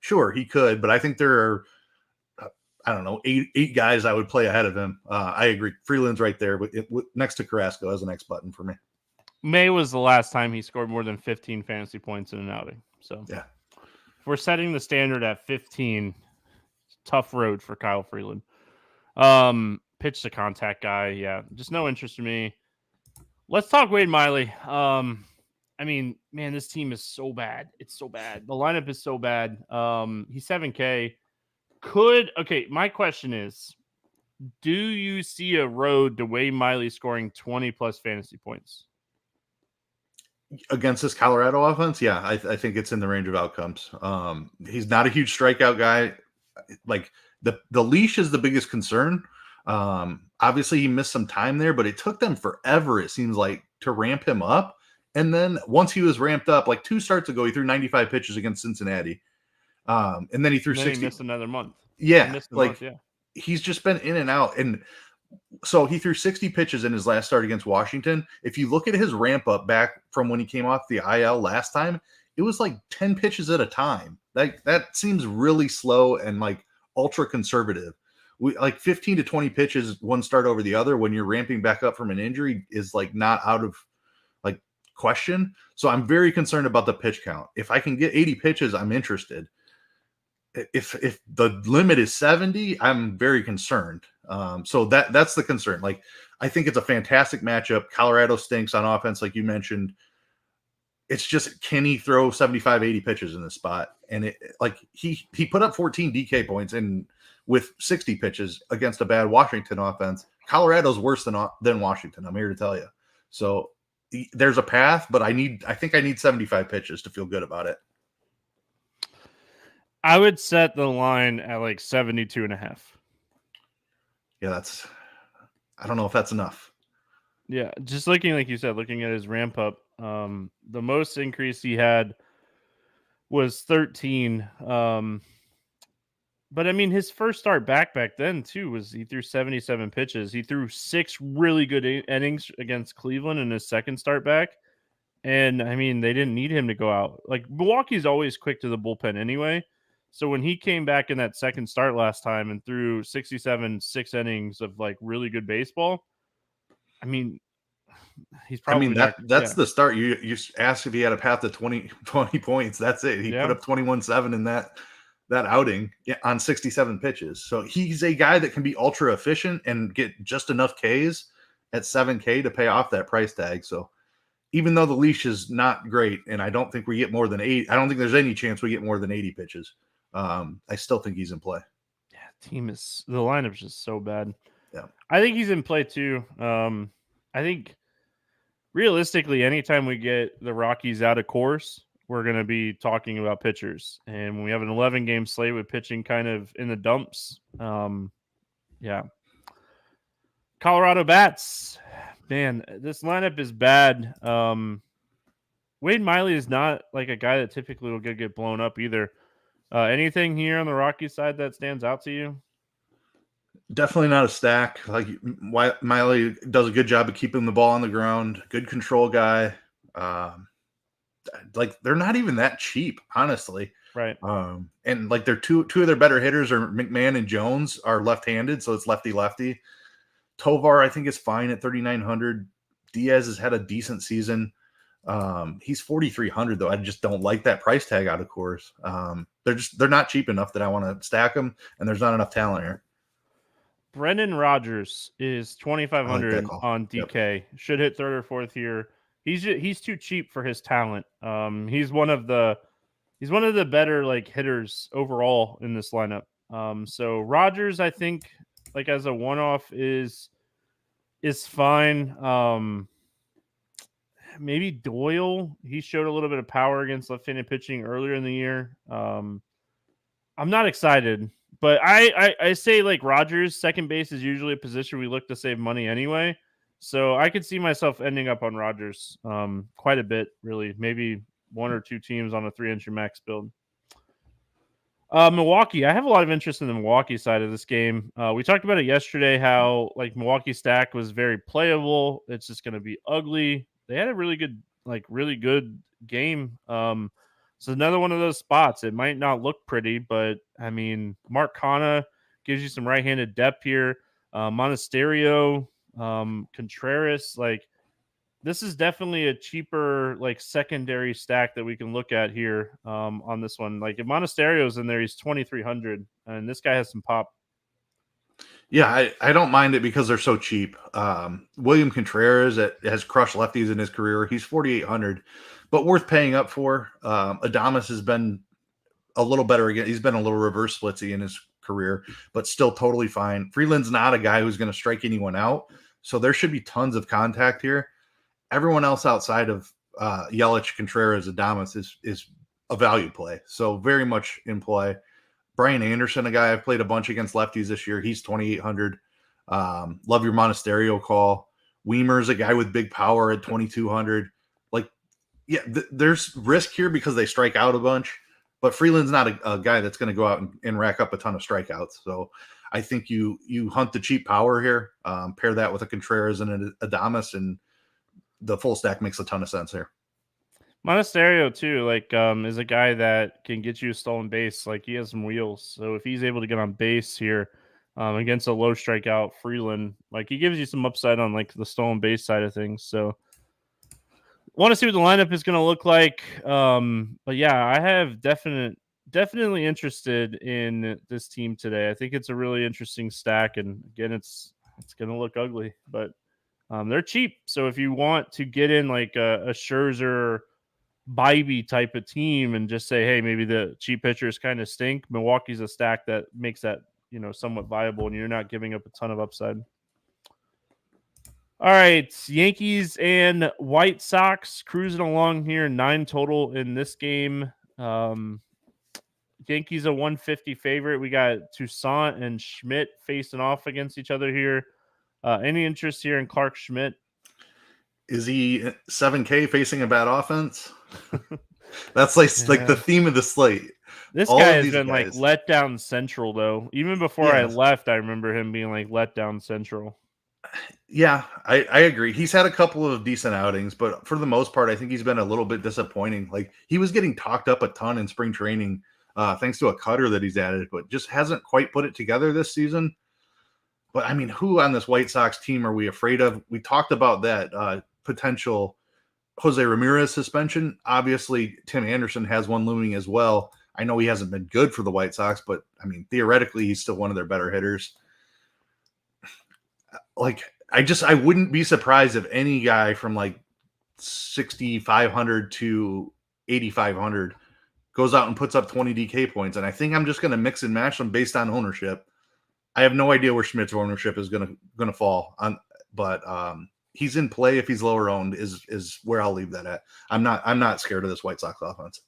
Sure, he could, but I think there are, I don't know, eight guys I would play ahead of him. I agree. Freeland's right there, but next to Carrasco as the next button for me. May was the last time he scored more than 15 fantasy points in an outing. So yeah, if we're setting the standard at 15, tough road for Kyle Freeland. Pitch to contact guy. Yeah, just no interest in me. Let's talk Wade Miley. I mean, man, this team is so bad. It's so bad. The lineup is so bad. He's 7K. My question is, do you see a road to Wade Miley scoring 20 plus fantasy points against this Colorado offense? Yeah, I think it's in the range of outcomes. He's not a huge strikeout guy. Like the leash is the biggest concern. Obviously he missed some time there, but it took them forever, it seems like, to ramp him up. And then once he was ramped up, like 2 starts ago, he threw 95 pitches against Cincinnati. And then he threw 60. He missed another month. Yeah, he's just been in and out. And so he threw 60 pitches in his last start against Washington. If you look at his ramp up back from when he came off the IL last time, it was like 10 pitches at a time. That seems really slow and like ultra conservative. Like 15 to 20 pitches, one start over the other when you're ramping back up from an injury is like not out of like question. So I'm very concerned about the pitch count. If I can get 80 pitches, I'm interested. If the limit is 70, I'm very concerned. So that's the concern. Like, I think it's a fantastic matchup. Colorado stinks on offense, like you mentioned. It's just, can he throw 75, 80 pitches in this spot? And he put up 14 DK points with 60 pitches against a bad Washington offense. Colorado's worse than Washington, I'm here to tell you. So there's a path, but I think I need 75 pitches to feel good about it. I would set the line at like 72.5. Yeah, I don't know if that's enough. Yeah, just looking, like you said, looking at his ramp up, the most increase he had was 13. But I mean, his first start back then too was he threw 77 pitches. He threw 6 really good innings against Cleveland in his second start back. And I mean, they didn't need him to go out. Like, Milwaukee's always quick to the bullpen anyway. So when he came back in that second start last time and threw 67, 6 innings of like really good baseball, I mean, he's probably that's the start. You just asked if he had a path to 20 points. That's it. He put up 21-7 in that outing on 67 pitches. So he's a guy that can be ultra efficient and get just enough Ks at 7K to pay off that price tag. So even though the leash is not great, and I don't think we get more than 8, I don't think there's any chance we get more than 80 pitches. I still think he's in play. Yeah, the lineup's just so bad. Yeah, I think he's in play too. I think realistically, anytime we get the Rockies out of course, we're going to be talking about pitchers. And when we have an 11-game slate with pitching kind of in the dumps, yeah. Colorado bats, man, this lineup is bad. Wade Miley is not like a guy that typically will get blown up either. Anything here on the Rockies side that stands out to you? Definitely not a stack. Like, Miley does a good job of keeping the ball on the ground. Good control guy. Like, they're not even that cheap, honestly. Right. And like their two of their better hitters are McMahon and Jones are left-handed, so it's lefty-lefty. Tovar, I think, is fine at 3,900. Diaz has had a decent season. He's 4,300 though. I just don't like that price tag out of course. They're not cheap enough that I want to stack them, and there's not enough talent here. Brendan Rodgers is 2,500 call. on DK. Yep. Should hit third or fourth here. He's too cheap for his talent. He's one of the better like hitters overall in this lineup. So Rodgers, I think, like as a one-off is fine. Maybe Doyle. He showed a little bit of power against left-handed pitching earlier in the year. I'm not excited, but I say like Rodgers, second base is usually a position we look to save money anyway. So I could see myself ending up on Rodgers quite a bit, really. Maybe one or two teams on a 3-entry max build. Milwaukee. I have a lot of interest in the Milwaukee side of this game. We talked about it yesterday, how like Milwaukee stack was very playable. It's just going to be ugly. They had a really good game. So another one of those spots. It might not look pretty, but I mean, Mark Canha gives you some right-handed depth here. Monasterio, Contreras, like this is definitely a cheaper like secondary stack that we can look at here on this one. Like if Monasterio's in there, he's 2,300, and this guy has some pop. Yeah, I don't mind it because they're so cheap. William Contreras has crushed lefties in his career. He's 4,800, but worth paying up for. Adames has been a little better again. He's been a little reverse splitsy in his career, but still totally fine. Freeland's not a guy who's going to strike anyone out, so there should be tons of contact here. Everyone else outside of Yelich, Contreras, Adames is a value play, so very much in play. Brian Anderson, a guy I've played a bunch against lefties this year. He's 2,800. Love your Monasterio call. Weimer's a guy with big power at 2,200. Like, yeah, there's risk here because they strike out a bunch, but Freeland's not a guy that's going to go out and rack up a ton of strikeouts. So I think you hunt the cheap power here, pair that with a Contreras and an Adames, and the full stack makes a ton of sense here. Monasterio too, like is a guy that can get you a stolen base. Like he has some wheels, so if he's able to get on base here against a low strikeout Freeland, like he gives you some upside on like the stolen base side of things. So want to see what the lineup is going to look like. But yeah, I have definitely interested in this team today. I think it's a really interesting stack, and again, it's going to look ugly, but they're cheap. So if you want to get in like a Scherzer, Bybee type of team and just say, hey, maybe the cheap pitchers kind of stink, Milwaukee's a stack that makes that, somewhat viable, and you're not giving up a ton of upside. All right, Yankees and White Sox cruising along here, 9 total in this game. Yankees a 150 favorite. We got Toussaint and Schmidt facing off against each other here. Any interest here in Clark Schmidt? Is he 7K facing a bad offense? That's like the theme of the slate. This guy has been like let down central though. Even before I left, I remember him being like let down central. Yeah, I agree. He's had a couple of decent outings, but for the most part, I think he's been a little bit disappointing. Like he was getting talked up a ton in spring training, thanks to a cutter that he's added, but just hasn't quite put it together this season. But I mean, who on this White Sox team are we afraid of? We talked about that potential Jose Ramirez suspension. Obviously, Tim Anderson has one looming as well. I know he hasn't been good for the White Sox, but I mean, theoretically, he's still one of their better hitters. Like, I wouldn't be surprised if any guy from like 6,500 to 8,500 goes out and puts up 20 DK points. And I think I'm just going to mix and match them based on ownership. I have no idea where Schmidt's ownership is going to fall on, but he's in play if he's lower owned is where I'll leave that at. I'm not scared of this White Sox offense.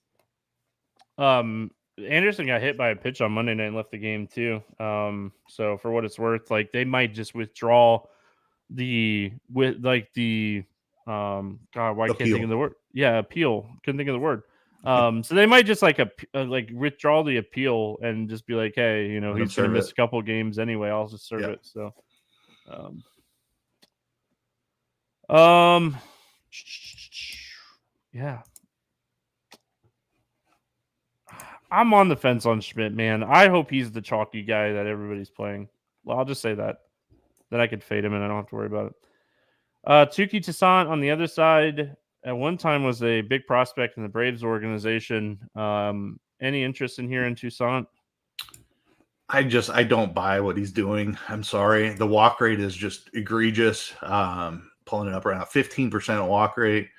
Anderson got hit by a pitch on Monday night and left the game too. So for what it's worth, like they might just withdraw God, why can't think of the word? Yeah, appeal. Couldn't think of the word. So they might just like withdraw the appeal and just be like, hey, he's going to miss a couple games anyway. I'll just serve it. So, yeah. I'm on the fence on Schmidt, man. I hope he's the chalky guy that everybody's playing. Well, I'll just say that. Then I could fade him and I don't have to worry about it. Tuki Toussaint on the other side at one time was a big prospect in the Braves organization. Any interest in here in Toussaint? I don't buy what he's doing. I'm sorry. The walk rate is just egregious. Pulling it up right now, 15% walk rate.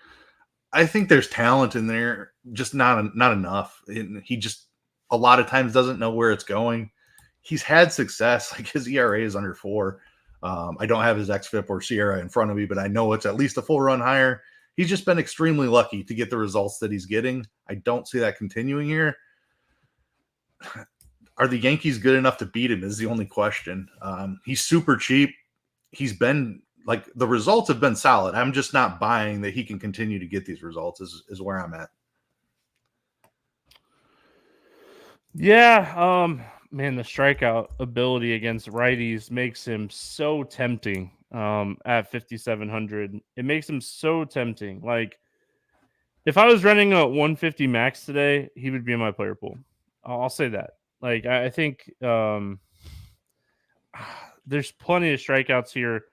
I think there's talent in there, just not enough. And he just a lot of times doesn't know where it's going. He's had success. Like his ERA is under 4. I don't have his xFIP or Sierra in front of me, but I know it's at least a full run higher. He's just been extremely lucky to get the results that he's getting. I don't see that continuing here. Are the Yankees good enough to beat him is the only question. He's super cheap. He's been like the results have been solid. I'm just not buying that he can continue to get these results is where I'm at. Yeah. Man, the strikeout ability against righties makes him so tempting. At 5,700, it makes him so tempting. Like if I was running a 150 max today, he would be in my player pool. I'll say that. Like I think there's plenty of strikeouts here.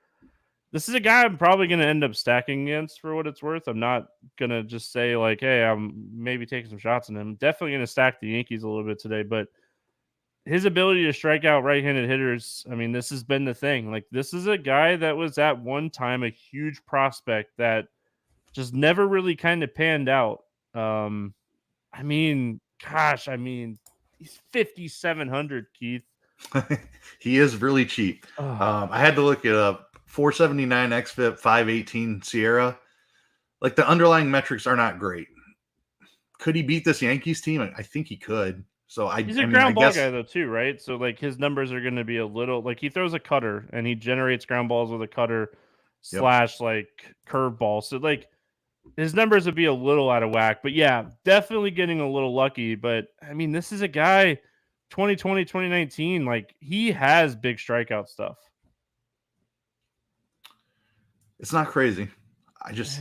This is a guy I'm probably going to end up stacking against for what it's worth. I'm not going to just say like, hey, I'm maybe taking some shots on him. Definitely going to stack the Yankees a little bit today, but his ability to strike out right-handed hitters, I mean, this has been the thing. Like this is a guy that was at one time a huge prospect that just never really kind of panned out. I mean, gosh, he's 5,700, Keith. He is really cheap. I had to look it up. 479 xFIP, 518 Sierra. Like the underlying metrics are not great. Could he beat this Yankees team? I think he could. So he's a ground ball guy though too, right? So like his numbers are going to be a little like he throws a cutter and he generates ground balls with a cutter / like curveball. So like his numbers would be a little out of whack, but yeah, definitely getting a little lucky. But I mean, this is a guy 2020, 2019, like he has big strikeout stuff. It's not crazy. I just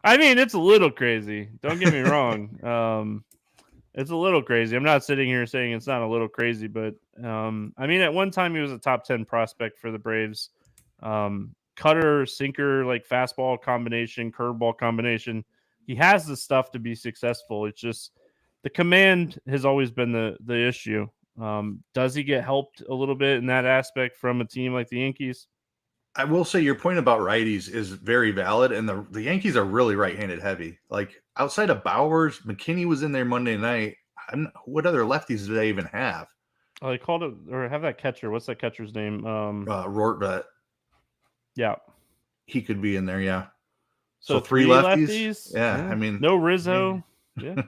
I mean, it's a little crazy. Don't get me wrong. It's a little crazy. I'm not sitting here saying it's not a little crazy, but I mean, at one time he was a top 10 prospect for the Braves. Cutter, sinker, like fastball combination, curveball combination. He has the stuff to be successful. It's just the command has always been the issue. Does he get helped a little bit in that aspect from a team like the Yankees? I will say your point about righties is very valid, and the Yankees are really right-handed heavy. Like outside of Bowers, McKinney was in there Monday night. What other lefties do they even have? Oh, they called it or have that catcher. What's that catcher's name? Rortvet. Yeah, he could be in there. Yeah. So 3 lefties. Yeah, I mean, no Rizzo. Yeah.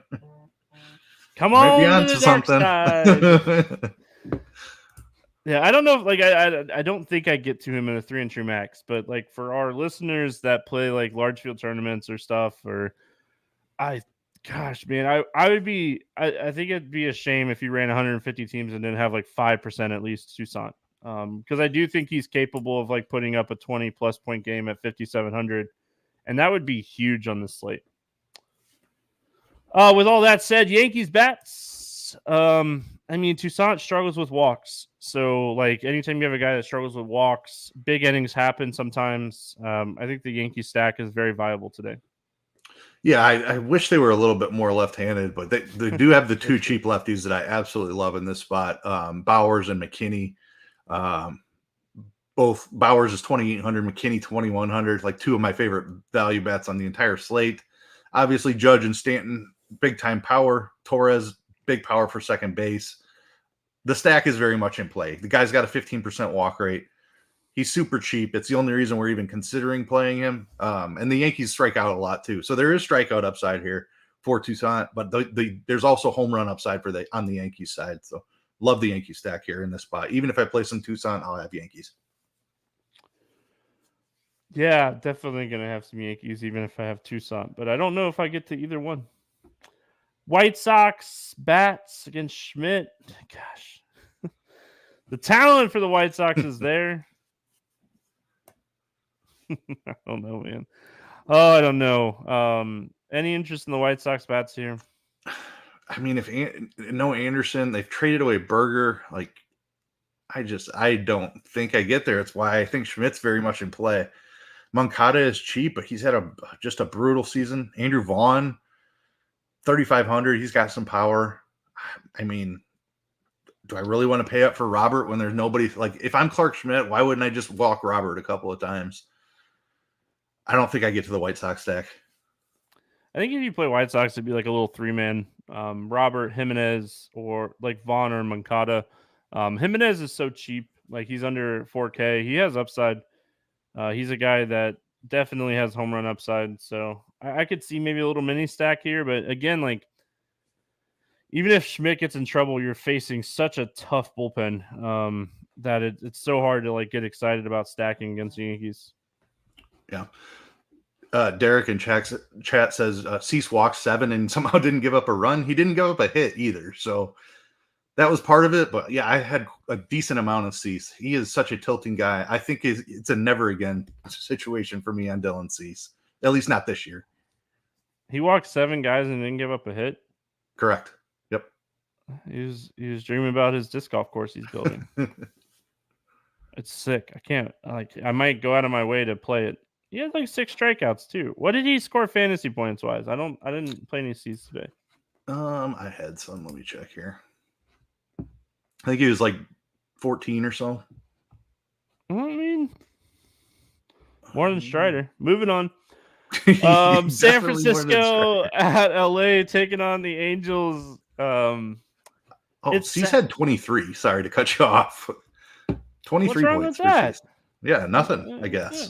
Come on, might be to the dark side. Yeah, I don't know. Like, I don't think I get to him in a 3 and 2 max, but like for our listeners that play like large field tournaments or stuff, or gosh, man, I would be. I think it'd be a shame if he ran 150 teams and didn't have like 5% at least Toussaint. Because I do think he's capable of like putting up a 20+ point game at 5,700, and that would be huge on the slate. With all that said, Yankees bats. I mean, Toussaint struggles with walks. So, like, anytime you have a guy that struggles with walks, big innings happen sometimes. I think the Yankee stack is very viable today. Yeah, I wish they were a little bit more left-handed, but they do have the 2 cheap lefties that I absolutely love in this spot, Bowers and McKinney. Both Bowers is 2,800, McKinney 2,100, like 2 of my favorite value bets on the entire slate. Obviously, Judge and Stanton, big-time power. Torres, big power for second base. The stack is very much in play. The guy's got a 15% walk rate. He's super cheap. It's the only reason we're even considering playing him. And the Yankees strike out a lot too. So there is strikeout upside here for Toussaint, but there's also home run upside on the Yankees side. So love the Yankee stack here in this spot. Even if I play some Toussaint, I'll have Yankees. Yeah, definitely going to have some Yankees, even if I have Toussaint. But I don't know if I get to either one. White Sox bats against Schmidt. Gosh. The talent for the White Sox is there. I don't know, man. Oh, I don't know. Any interest in the White Sox bats here? I mean, if no Anderson, they've traded away Berger. Like, I don't think I get there. It's why I think Schmidt's very much in play. Moncada is cheap, but he's had just a brutal season. Andrew Vaughn, 3,500. He's got some power. I mean, do I really want to pay up for Robert when there's nobody? Like, if I'm Clark Schmidt, why wouldn't I just walk Robert a couple of times? I don't think I get to the White Sox stack. I think if you play White Sox, it'd be like a little 3-man. Robert, Jimenez, or like Vaughn or Moncada. Jimenez is so cheap. Like, he's under 4K. He has upside. He's a guy that definitely has home run upside. So I could see maybe a little mini stack here. But again, like, even if Schmidt gets in trouble, you're facing such a tough bullpen that it's so hard to like get excited about stacking against the Yankees. Yeah. Derek in chat says Cease walked 7 and somehow didn't give up a run. He didn't give up a hit either. So that was part of it. But yeah, I had a decent amount of Cease. He is such a tilting guy. I think it's a never again situation for me on Dylan Cease, at least not this year. He walked 7 guys and didn't give up a hit. Correct. Yep. He was dreaming about his disc golf course he's building. It's sick. I might go out of my way to play it. He had like 6 strikeouts too. What did he score fantasy points wise? I didn't play any C's today. I had some. Let me check here. I think he was like 14 or so. I mean, more than Strider. Moving on. San Francisco at LA taking on the Angels. Cease had 23. Sorry to cut you off. 23 points. That? Yeah, nothing, I guess. Yeah.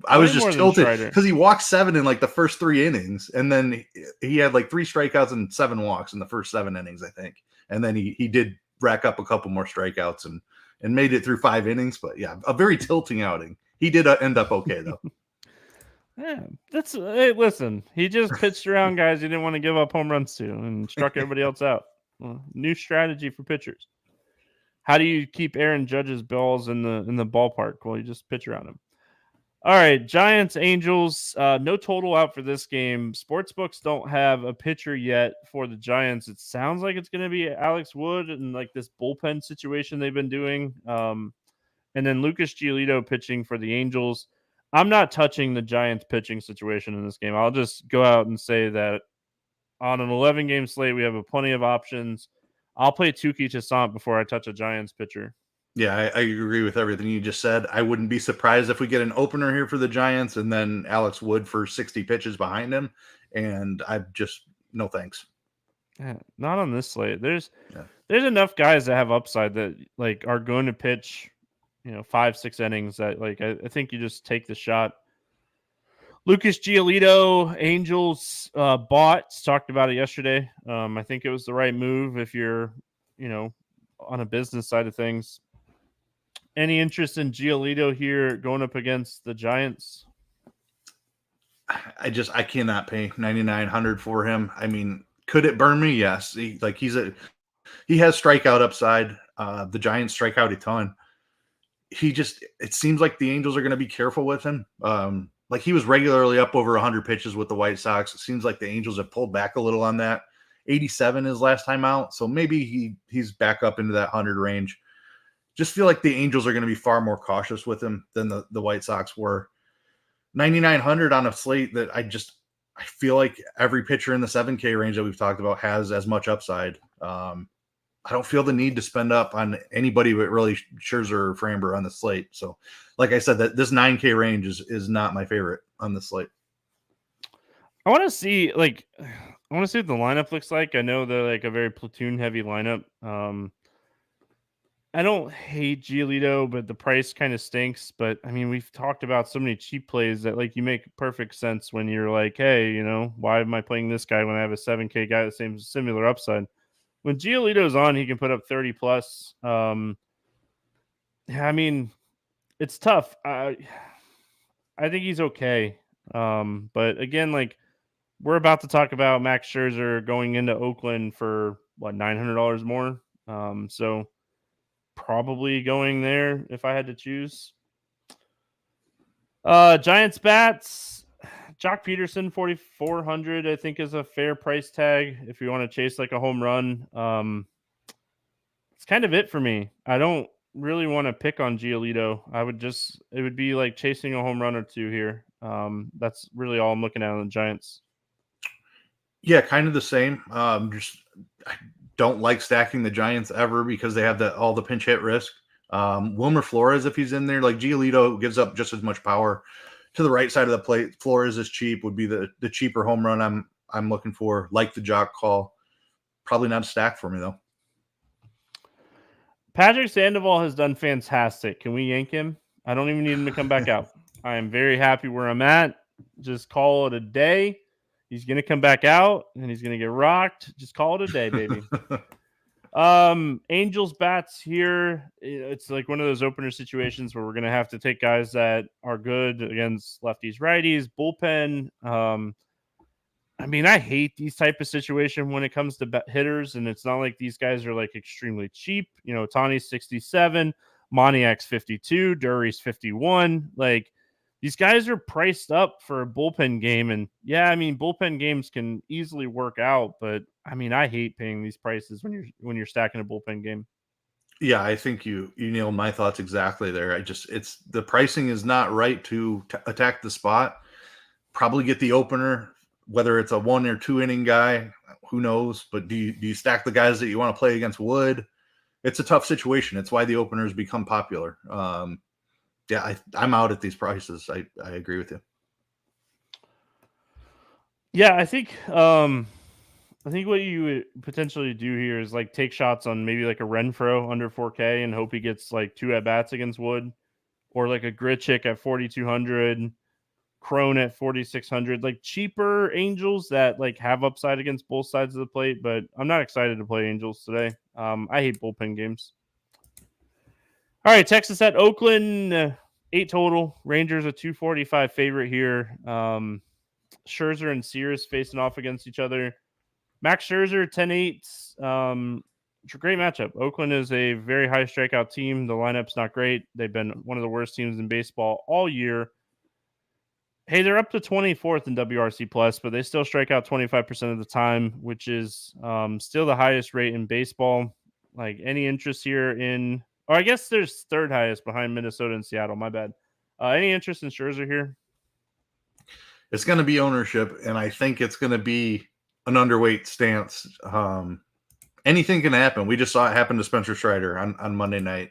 I was just tilted because he walked 7 in like the first 3 innings, and then he had like 3 strikeouts and 7 walks in the first 7 innings, I think. And then he did rack up a couple more strikeouts and made it through 5 innings. But yeah, a very tilting outing. He did end up okay though. Yeah, hey, listen, he just pitched around guys he didn't want to give up home runs to and struck everybody else out. Well, new strategy for pitchers. How do you keep Aaron Judge's balls in the ballpark? Well, you just pitch around him. All right, Giants, Angels, no total out for this game. Sportsbooks don't have a pitcher yet for the Giants. It sounds like it's going to be Alex Wood and like this bullpen situation they've been doing. And then Lucas Giolito pitching for the Angels. I'm not touching the Giants pitching situation in this game. I'll just go out and say that on an 11-game slate, we have plenty of options. I'll play Touki Toussaint before I touch a Giants pitcher. Yeah, I agree with everything you just said. I wouldn't be surprised if we get an opener here for the Giants and then Alex Wood for 60 pitches behind him. And I'm just no thanks. Yeah, not on this slate. There's enough guys that have upside that like are going to pitch, 5-6 innings that like I think you just take the shot. Lucas Giolito, Angels talked about it yesterday. I think it was the right move if you're, on a business side of things. Any interest in Giolito here going up against the Giants? I cannot pay 9,900 for him. I mean, could it burn me? Yes. He has strikeout upside. The Giants strike out a ton. It seems like the Angels are going to be careful with him. Like he was regularly up over 100 pitches with the White Sox. It seems like the Angels have pulled back a little on that. 87 is last time out. So maybe he's back up into that 100 range. Just feel like the Angels are going to be far more cautious with him than the White Sox were. 9,900 on a slate that I feel like every pitcher in the 7K range that we've talked about has as much upside. I don't feel the need to spend up on anybody but really Scherzer or Framber on the slate. So like I said, that this 9K range is not my favorite on the slate. I want to see what the lineup looks like. I know they're like a very platoon heavy lineup. I don't hate Giolito, but the price kind of stinks. But I mean, we've talked about so many cheap plays that like you make perfect sense when you're like, hey, why am I playing this guy when I have a 7K guy the similar upside? When Giolito's on, he can put up 30 plus. I mean, it's tough. I think he's okay. But again, like we're about to talk about Max Scherzer going into Oakland for $900 more. So probably going there if I had to choose. Giants bats. Jock Peterson, 4,400, I think is a fair price tag if you want to chase like a home run. It's kind of it for me. I don't really want to pick on Giolito. It would be like chasing a home run or two here. That's really all I'm looking at on the Giants. Yeah, kind of the same. I don't like stacking the Giants ever because they have all the pinch hit risk. Wilmer Flores, if he's in there, like Giolito gives up just as much power to the right side of the plate. Flores is cheap, would be the cheaper home run I'm looking for. Like the Jock call. Probably not a stack for me though. Patrick Sandoval has done fantastic. Can we yank him? I don't even need him to come back out. I am very happy where I'm at. Just call it a day. He's going to come back out and he's going to get rocked. Just call it a day, baby. Angels bats here. It's like one of those opener situations where we're going to have to take guys that are good against lefties, righties, bullpen. I mean, I hate these type of situation when it comes to hitters, and it's not like these guys are like extremely cheap. You know, Tani's 67, Moniak's 52, Dury's 51. Like, these guys are priced up for a bullpen game, and yeah, I mean, bullpen games can easily work out, but I mean, I hate paying these prices when you're stacking a bullpen game. Yeah, I think you nailed my thoughts exactly there. It's the pricing is not right to attack the spot. Probably get the opener, whether it's a 1 or 2 inning guy, who knows? But do you stack the guys that you want to play against Wood? It's a tough situation. It's why the openers become popular. Yeah, I'm out at these prices. I agree with you. Yeah, I think what you would potentially do here is like take shots on maybe like a Renfroe under 4K and hope he gets like 2 at bats against Wood, or like a Grichuk at 4,200, Crone at 4,600, like cheaper Angels that like have upside against both sides of the plate. But I'm not excited to play Angels today. I hate bullpen games. All right, Texas at Oakland, 8 total. Rangers a 245 favorite here. Scherzer and Sears facing off against each other. Max Scherzer, 10-8. It's a great matchup. Oakland is a very high strikeout team. The lineup's not great. They've been one of the worst teams in baseball all year. Hey, they're up to 24th in WRC plus, but they still strike out 25% of the time, which is still the highest rate in baseball. Like, any interest here in, I guess there's third highest behind Minnesota and Seattle. My bad. Any interest in Scherzer here? It's going to be ownership, and I think it's going to be an underweight stance. Anything can happen. We just saw it happen to Spencer Strider on Monday night.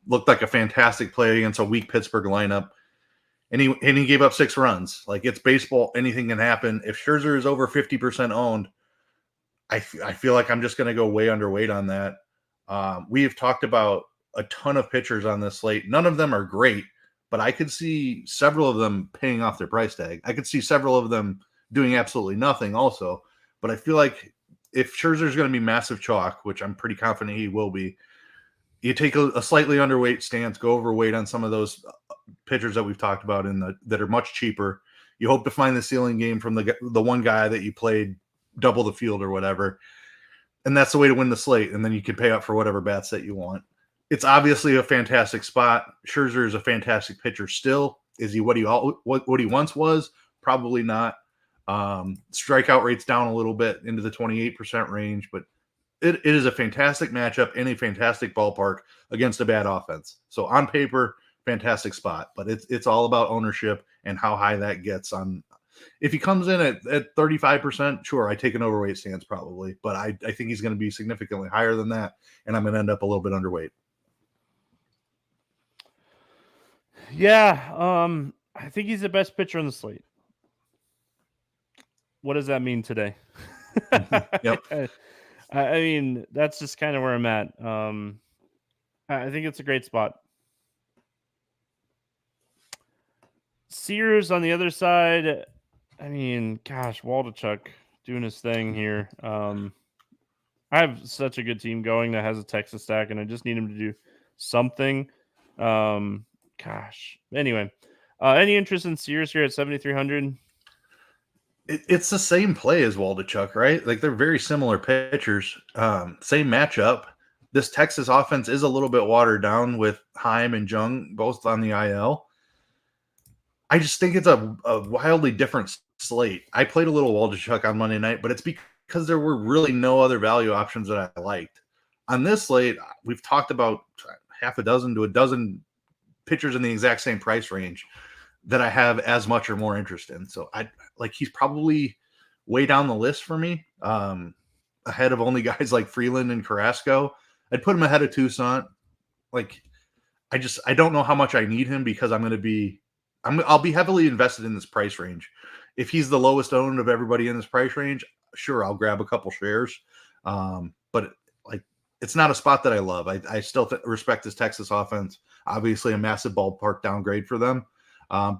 Looked like a fantastic play against a weak Pittsburgh lineup. And he gave up 6 runs. Like, it's baseball. Anything can happen. If Scherzer is over 50% owned, I feel like I'm just going to go way underweight on that. We have talked about a ton of pitchers on this slate. None of them are great, but I could see several of them paying off their price tag. I could see several of them doing absolutely nothing also. But I feel like if Scherzer is going to be massive chalk, which I'm pretty confident he will be, you take a slightly underweight stance, go overweight on some of those pitchers that we've talked about that are much cheaper. You hope to find the ceiling game from the one guy that you played double the field or whatever. And that's the way to win the slate. And then you can pay up for whatever bats that you want. It's obviously a fantastic spot. Scherzer is a fantastic pitcher still. Is he what he once was? Probably not. Strikeout rate's down a little bit into the 28% range, but it is a fantastic matchup in a fantastic ballpark against a bad offense. So on paper, fantastic spot, but it's all about ownership and how high that gets on. If he comes in at 35%, sure, I take an overweight stance probably, but I think he's going to be significantly higher than that, and I'm going to end up a little bit underweight. Yeah, I think he's the best pitcher on the slate. What does that mean today? Yep. I mean, that's just kind of where I'm at. I think it's a great spot. Sears on the other side. I mean, gosh, Waldichuk doing his thing here. I have such a good team going that has a Texas stack, and I just need him to do something. Gosh. Anyway, any interest in Sears here at 7,300? It's the same play as Waldichuk, right? Like, they're very similar pitchers. Same matchup. This Texas offense is a little bit watered down with Heim and Jung both on the IL. I just think it's a wildly different slate. I played a little Waldichuk on Monday night, but it's because there were really no other value options that I liked. On this slate, we've talked about half a dozen to a dozen pitchers in the exact same price range that I have as much or more interest in. So he's probably way down the list for me, ahead of only guys like Freeland and Carrasco. I'd put him ahead of Toussaint. I don't know how much I need him because I'll be heavily invested in this price range. If he's the lowest owned of everybody in this price range, sure, I'll grab a couple shares. But it's not a spot that I love. I still respect this Texas offense. Obviously, a massive ballpark downgrade for them.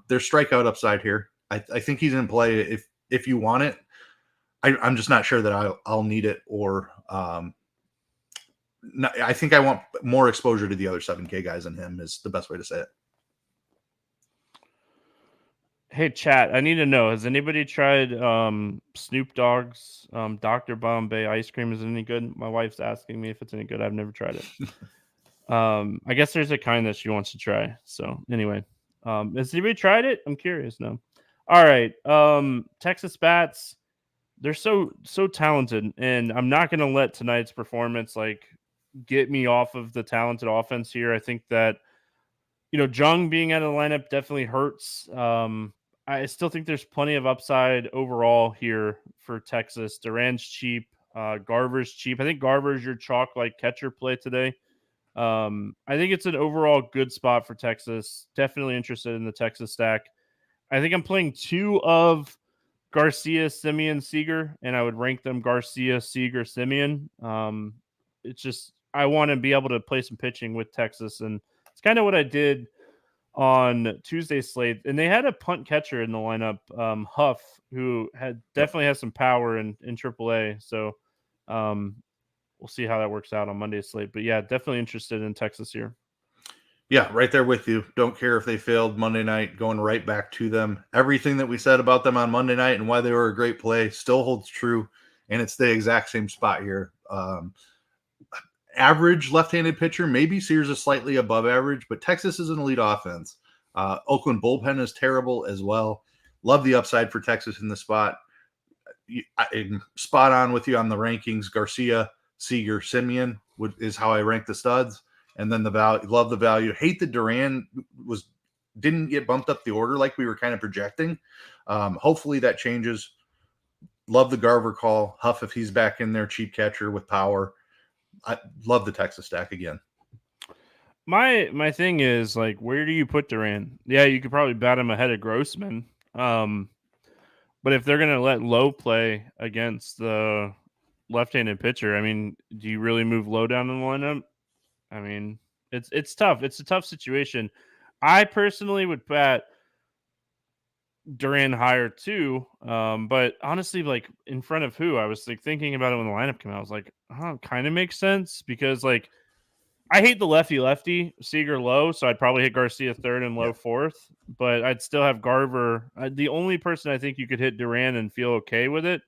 There's strikeout upside here. I think he's in play if you want it. I'm just not sure that I'll need it, or I think I want more exposure to the other 7K guys than him is the best way to say it. Hey, chat, I need to know, has anybody tried Snoop Dogg's Dr. Bombay ice cream? Is it any good? My wife's asking me if it's any good. I've never tried it. I guess there's a kind that she wants to try. So anyway, has anybody tried it? I'm curious. No. All right. Texas bats, they're so talented, and I'm not going to let tonight's performance get me off of the talented offense here. I think that Jung being out of the lineup definitely hurts. I still think there's plenty of upside overall here for Texas. Duran's cheap. Garver's cheap. I think Garver's your chalk catcher play today. I think it's an overall good spot for Texas. Definitely interested in the Texas stack. I think I'm playing 2 of Garcia, Semien, Seager, and I would rank them Garcia, Seager, Semien. It's just I want to be able to play some pitching with Texas, and it's kind of what I did on Tuesday's slate. And they had a punt catcher in the lineup, Huff, who definitely has some power in AAA. So we'll see how that works out on Monday's slate. But yeah, definitely interested in Texas here. Yeah, right there with you. Don't care if they failed Monday night, going right back to them. Everything that we said about them on Monday night and why they were a great play still holds true, and it's the exact same spot here. Average left-handed pitcher, maybe Sears is slightly above average, but Texas is an elite offense. Oakland bullpen is terrible as well. Love the upside for Texas in the spot. I'm spot on with you on the rankings. Garcia, Seager, Semien is how I rank the studs. And then the value, love the value. Hate that Duran didn't get bumped up the order like we were kind of projecting. Hopefully that changes. Love the Garver call. Huff, if he's back in there, cheap catcher with power. I love the Texas stack again. My thing is where do you put Duran? Yeah, you could probably bat him ahead of Grossman. But if they're gonna let Lowe play against the left-handed pitcher, I mean, do you really move Lowe down in the lineup? I mean, it's tough. It's a tough situation. I personally would bet Duran higher too. But honestly, in front of who? I was thinking about it when the lineup came out. I was like, oh, kind of makes sense because I hate the lefty Seager Lowe, so I'd probably hit Garcia third and Lowe fourth, but I'd still have Garver. The only person I think you could hit Duran and feel okay with it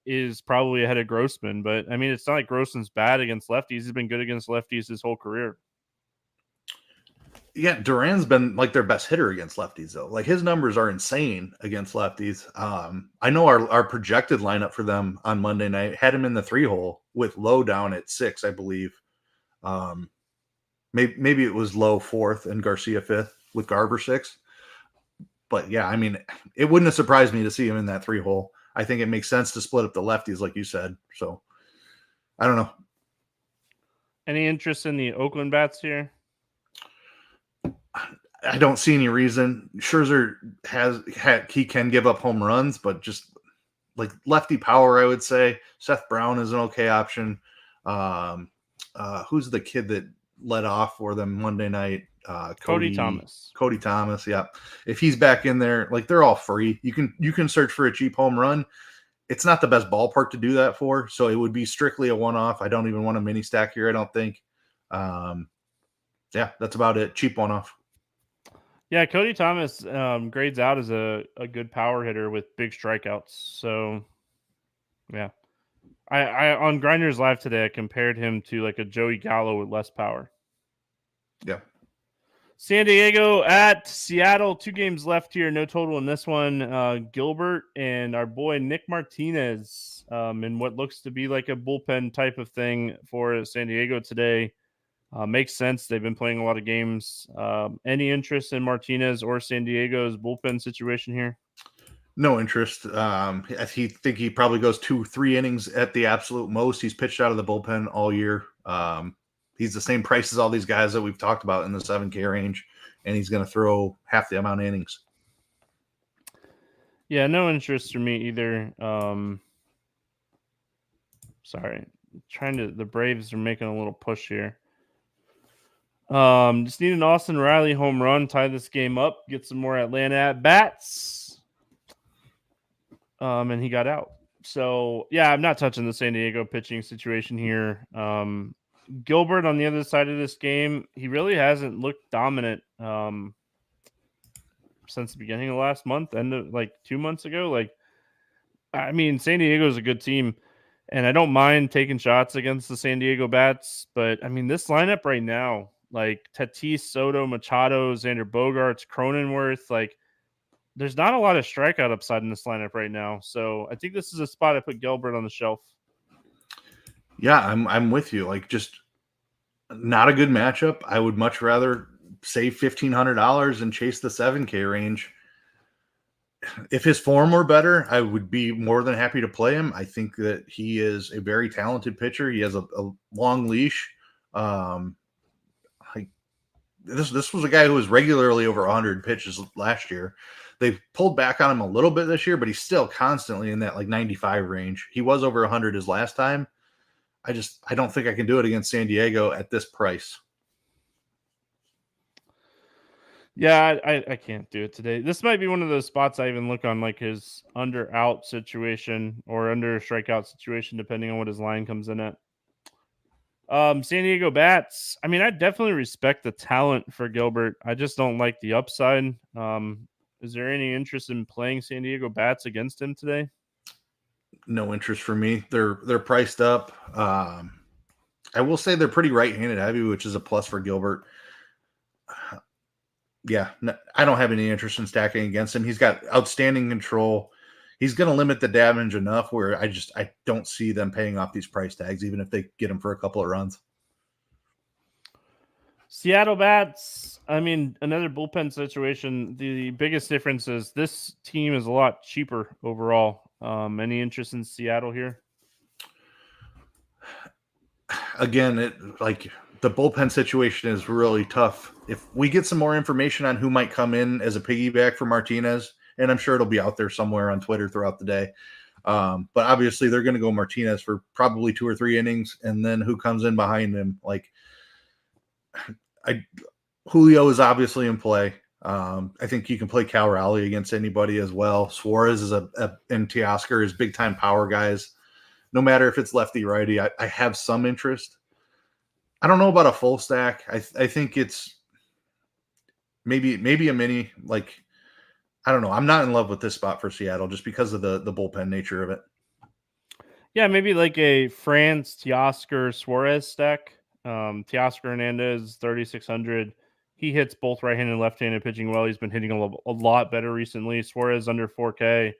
is probably ahead of Grossman. But I mean, it's not like Grossman's bad against lefties. He's been good against lefties his whole career. Yeah, Duran's been their best hitter against lefties, though. His numbers are insane against lefties. I know our projected lineup for them on Monday night had him in the 3-hole with Lowe down at 6, I believe. Maybe it was Lowe 4th and Garcia 5th with Garver 6th. But yeah, I mean, it wouldn't have surprised me to see him in that 3-hole. I think it makes sense to split up the lefties, like you said. So I don't know. Any interest in the Oakland bats here? I don't see any reason. Scherzer he can give up home runs, but just lefty power, I would say. Seth Brown is an okay option. Who's the kid that led off for them Monday night? Cody Thomas. Cody Thomas, yeah. If he's back in there, they're all free. You can search for a cheap home run. It's not the best ballpark to do that for, so it would be strictly a one-off. I don't even want a mini stack here, I don't think. Yeah, that's about it. Cheap one-off. Yeah, Cody Thomas grades out as a good power hitter with big strikeouts. So, yeah. I on Grinders Live today, I compared him to a Joey Gallo with less power. Yeah. San Diego at Seattle. 2 games left here. No total in this one. Gilbert and our boy Nick Martinez in what looks to be like a bullpen type of thing for San Diego today. Makes sense. They've been playing a lot of games. Any interest in Martinez or San Diego's bullpen situation here? No interest. I think he probably goes 2-3 innings at the absolute most. He's pitched out of the bullpen all year. He's the same price as all these guys that we've talked about in the 7K range, and he's going to throw half the amount of innings. Yeah, no interest for me either. Sorry, the Braves are making a little push here. Just need an Austin Riley home run, tie this game up, get some more Atlanta at bats. And he got out. So yeah, I'm not touching the San Diego pitching situation here. Gilbert on the other side of this game, he really hasn't looked dominant since the beginning of last month, end of like 2 months ago. I mean, San Diego is a good team, and I don't mind taking shots against the San Diego bats, but I mean, this lineup right now, like Tatis, Soto, Machado, Xander Bogaerts, Cronenworth, there's not a lot of strikeout upside in this lineup right now. So I think this is a spot I put Gilbert on the shelf. Yeah, I'm with you. Just not a good matchup. I would much rather save $1,500 and chase the 7K range. If his form were better, I would be more than happy to play him. I think that he is a very talented pitcher. He has a long leash. This was a guy who was regularly over 100 pitches last year. They've pulled back on him a little bit this year, but he's still constantly in that 95 range. He was over 100 his last time. I don't think I can do it against San Diego at this price. Yeah, I can't do it today. This might be one of those spots I even look on his under out situation or under strikeout situation, depending on what his line comes in at. San Diego bats. I mean, I definitely respect the talent for Gilbert. I just don't like the upside. Is there any interest in playing San Diego bats against him today? No interest for me. They're priced up. I will say they're pretty right-handed heavy, which is a plus for Gilbert. Yeah, no, I don't have any interest in stacking against him. He's got outstanding control. He's going to limit the damage enough where I don't see them paying off these price tags, even if they get him for a couple of runs. Seattle bats. I mean, another bullpen situation. The biggest difference is this team is a lot cheaper overall. Any interest in Seattle here? Again, the bullpen situation is really tough. If we get some more information on who might come in as a piggyback for Martinez, and I'm sure it'll be out there somewhere on Twitter throughout the day. But obviously they're going to go Martinez for probably 2 or 3 innings. And then who comes in behind him? Julio is obviously in play. I think you can play Cal Raleigh against anybody as well. Suarez is and Teoscar is big time power guys. No matter if it's lefty, righty, I have some interest. I don't know about a full stack. I think it's maybe a mini, I don't know. I'm not in love with this spot for Seattle just because of the bullpen nature of it. Yeah, maybe like a France, Teoscar, Suarez stack. Teoscar Hernandez, 3,600. He hits both right-handed and left-handed pitching well. He's been hitting a lot better recently. Suarez under 4K.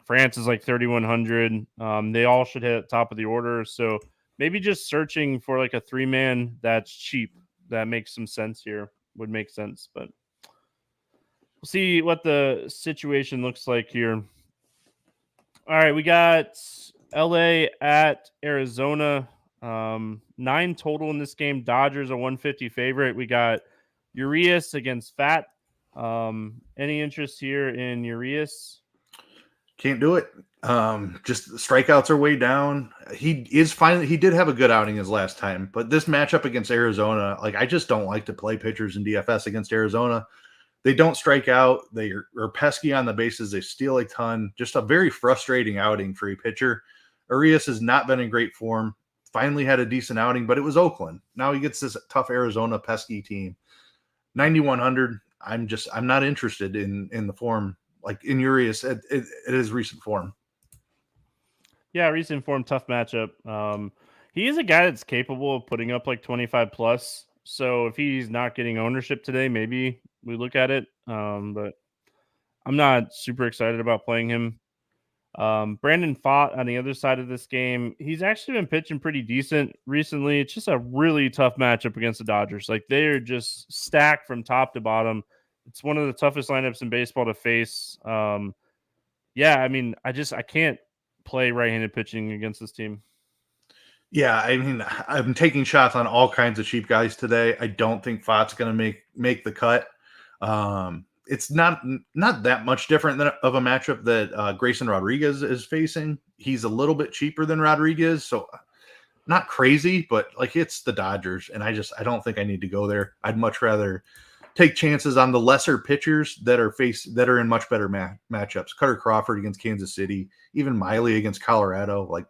France is 3,100. They all should hit at top of the order. So maybe just searching for a 3-man that's cheap. That makes some sense here. Would make sense, but we'll see what the situation looks like here. All right, we got LA at Arizona. 9 total in this game. Dodgers a 150 favorite. We got Urias against Fat. Any interest here in Urias? Can't do it. Just strikeouts are way down. He did have a good outing his last time, but this matchup against Arizona, I just don't like to play pitchers in DFS against Arizona. They don't strike out. They are pesky on the bases. They steal a ton. Just a very frustrating outing for a pitcher. Urias has not been in great form. Finally had a decent outing, but it was Oakland. Now he gets this tough Arizona pesky team. 9,100. I'm not interested in the form, in Urias at his recent form. Yeah, recent form, tough matchup. He is a guy that's capable of putting up 25 plus. So if he's not getting ownership today, maybe we look at it. But I'm not super excited about playing him. Brandon Pfaadt on the other side of this game, he's actually been pitching pretty decent recently. It's just a really tough matchup against the Dodgers. Like, they are just stacked from top to bottom. It's one of the toughest lineups in baseball to face. Yeah, I mean, I can't play right-handed pitching against this team. Yeah, I mean, I'm taking shots on all kinds of cheap guys today. I don't think Pfaadt's going to make the cut. It's not that much different of a matchup that Grayson Rodriguez is facing. He's a little bit cheaper than Rodriguez, so not crazy, but like, it's the Dodgers, and I don't think I need to go there. I'd much rather take chances on the lesser pitchers that are in much better matchups. Cutter Crawford against Kansas City, even Miley against Colorado, like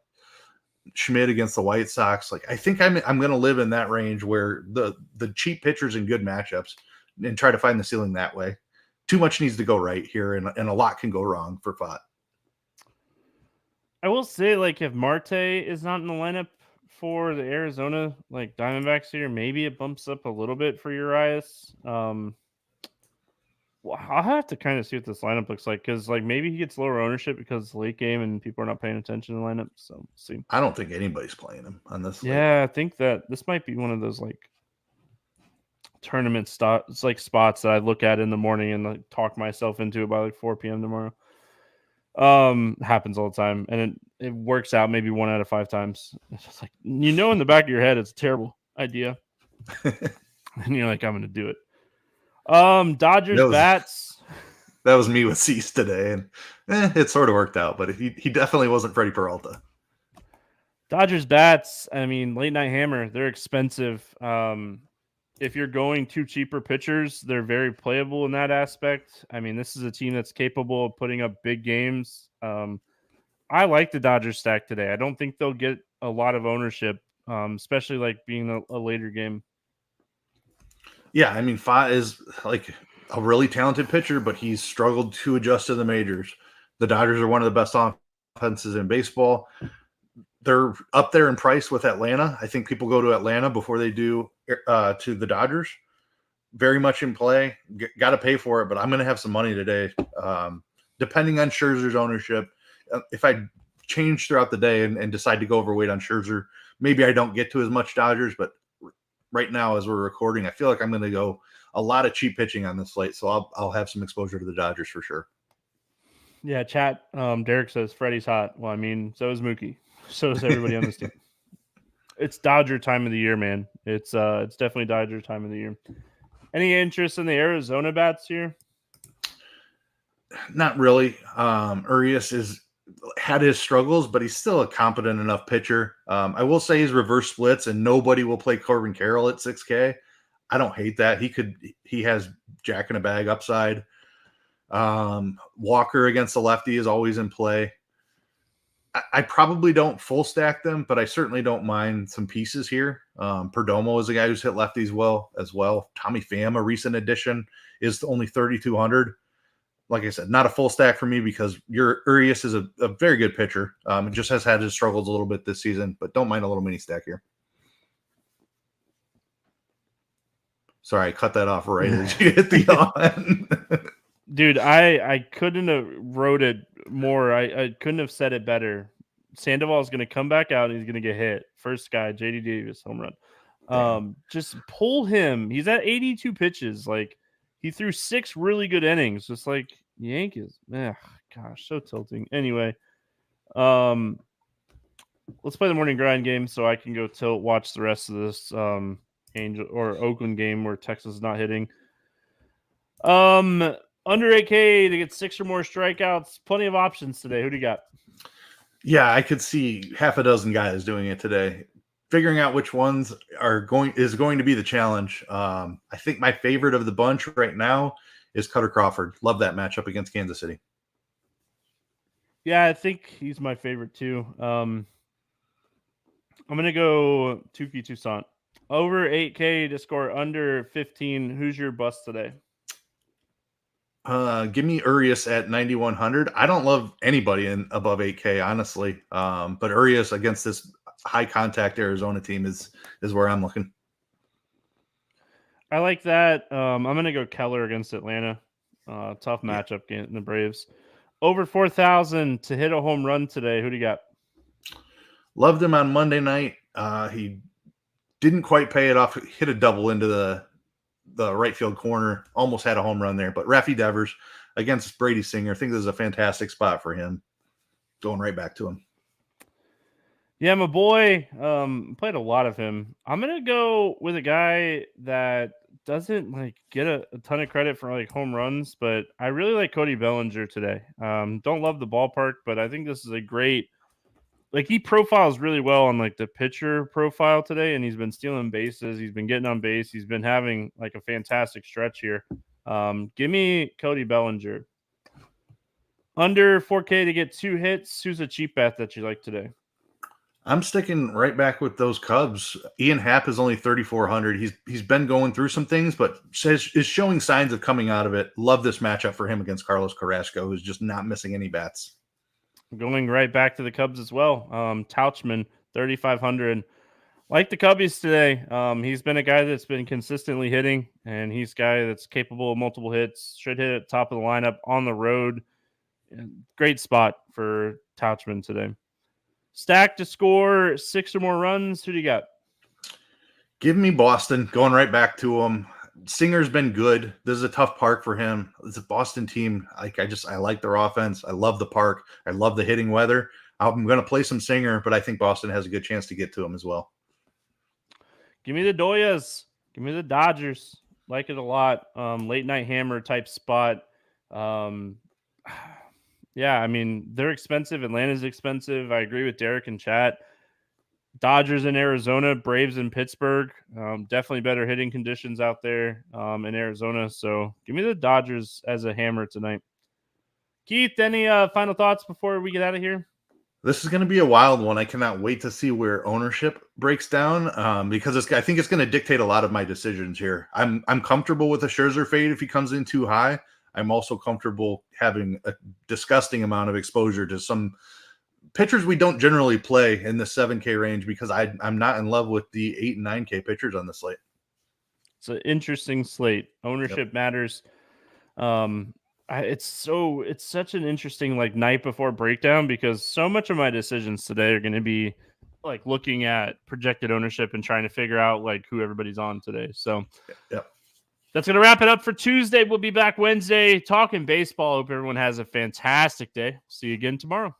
Schmidt against the White Sox. Like, I think I'm going to live in that range where the cheap pitchers in good matchups and try to find the ceiling that way. Too much needs to go right here, and a lot can go wrong for Pfaadt. I will say, like, if Marte is not in the lineup for the Arizona Diamondbacks here, maybe it bumps up a little bit for Urias. Well, I'll have to kind of see what this lineup looks like, because maybe he gets lower ownership because it's late game and people are not paying attention to the lineup. So we'll see. I don't think anybody's playing him on this. Yeah, I think that this might be one of those tournament spots that I look at in the morning and talk myself into it by 4 p.m. tomorrow. Happens all the time, and it works out maybe 1 out of 5 times. It's just in the back of your head it's a terrible idea, and you're like, I'm gonna do it. Dodgers bats. That was me with Cease today, and it sort of worked out, but he definitely wasn't Freddie Peralta. Dodgers bats, I mean, late night hammer, they're expensive. If you're going to cheaper pitchers, they're very playable in that aspect. I mean, this is a team that's capable of putting up big games. I like the Dodgers stack today. I don't think they'll get a lot of ownership, especially being a later game. Yeah, I mean, Pfaadt is a really talented pitcher, but he's struggled to adjust to the majors. The Dodgers are one of the best offenses in baseball. They're up there in price with Atlanta. I think people go to Atlanta before they do to the Dodgers. Very much in play. Got to pay for it, but I'm going to have some money today. Depending on Scherzer's ownership, if I change throughout the day and decide to go overweight on Scherzer, maybe I don't get to as much Dodgers, but right now as we're recording, I feel like I'm going to go a lot of cheap pitching on this slate, so I'll have some exposure to the Dodgers for sure. Yeah, chat. Derek says Freddie's hot. Well, I mean, so is Mookie. So is everybody on this team. It's Dodger time of the year, man. It's definitely Dodger time of the year. Any interest in the Arizona bats here? Not really. Urias had his struggles, but he's still a competent enough pitcher. I will say he's reverse splits, and nobody will play Corbin Carroll at 6K. I don't hate that. He has jack in a bag upside. Walker against the lefty is always in play. I probably don't full stack them, but I certainly don't mind some pieces here. Perdomo is a guy who's hit lefties well as well. Tommy Pham, a recent addition, is only 3,200. Like I said, not a full stack for me because Urias is a very good pitcher. It just has had his struggles a little bit this season, but don't mind a little mini stack here. Sorry, I cut that off right as you hit the on. Dude, I couldn't have wrote it more. I couldn't have said it better. Sandoval is going to come back out and he's going to get hit. First guy, JD Davis, home run. Just pull him. He's at 82 pitches. He threw 6 really good innings, just like Yankees. Gosh, so tilting. Anyway, let's play the morning grind game so I can go watch the rest of this Angel or Oakland game where Texas is not hitting. Under 8K to get 6 or more strikeouts. Plenty of options today. Who do you got? Yeah, I could see half a dozen guys doing it today. Figuring out which ones is going to be the challenge. I think my favorite of the bunch right now is Cutter Crawford. Love that matchup against Kansas City. Yeah, I think he's my favorite too. I'm going to go Tukey Toussaint. Over 8K to score under 15. Who's your bust today? Give me Urias at 9,100. I don't love anybody above 8K, honestly. But Urias against this high contact Arizona team is where I'm looking. I like that. I'm going to go Keller against Atlanta. Tough Yeah. matchup getting the Braves. Over 4,000 to hit a home run today. Who do you got? Loved him on Monday night. He didn't quite pay it off. Hit a double into the right field corner. Almost had a home run there. But Raffy Devers against Brady Singer. I think this is a fantastic spot for him. Going right back to him. Yeah, my boy. Played a lot of him. I'm gonna go with a guy that doesn't like get a ton of credit for like home runs, but I really like Cody Bellinger today. Don't love the ballpark, but I think this is a great. Like he profiles really well on like the pitcher profile today, and he's been stealing bases. He's been getting on base. He's been having like a fantastic stretch here. Give me Cody Bellinger under 4K to get 2 hits. Who's a cheap bet that you like today? I'm sticking right back with those Cubs. Ian Happ is only 3,400. He's been going through some things, but is showing signs of coming out of it. Love this matchup for him against Carlos Carrasco, who's just not missing any bats. Going right back to the Cubs as well. Tauchman, 3,500. Like the Cubbies today. He's been a guy that's been consistently hitting, and he's a guy that's capable of multiple hits. Should hit at top of the lineup on the road. Great spot for Tauchman today. Stack to score 6 or more runs. Who do you got? Give me Boston. Going right back to him. Singer's been good. This is a tough park for him. It's a Boston team. I like their offense. I love the park. I love the hitting weather. I'm going to play some Singer, but I think Boston has a good chance to get to him as well. Give me the Doyas. Give me the Dodgers. Like it a lot. Late night hammer type spot. Yeah, I mean, they're expensive. Atlanta's expensive. I agree with Derek and chat. Dodgers in Arizona, Braves in Pittsburgh. Definitely better hitting conditions out there in Arizona. So give me the Dodgers as a hammer tonight. Keith, any final thoughts before we get out of here? This is going to be a wild one. I cannot wait to see where ownership breaks down because I think it's going to dictate a lot of my decisions here. I'm comfortable with a Scherzer fade if he comes in too high. I'm also comfortable having a disgusting amount of exposure to some pitchers we don't generally play in the 7K range because I'm not in love with the 8 and 9K pitchers on the slate. It's an interesting slate. Ownership matters. It's such an interesting like night before breakdown because so much of my decisions today are going to be like looking at projected ownership and trying to figure out like who everybody's on today. So that's going to wrap it up for Tuesday. We'll be back Wednesday talking baseball. Hope everyone has a fantastic day. See you again tomorrow.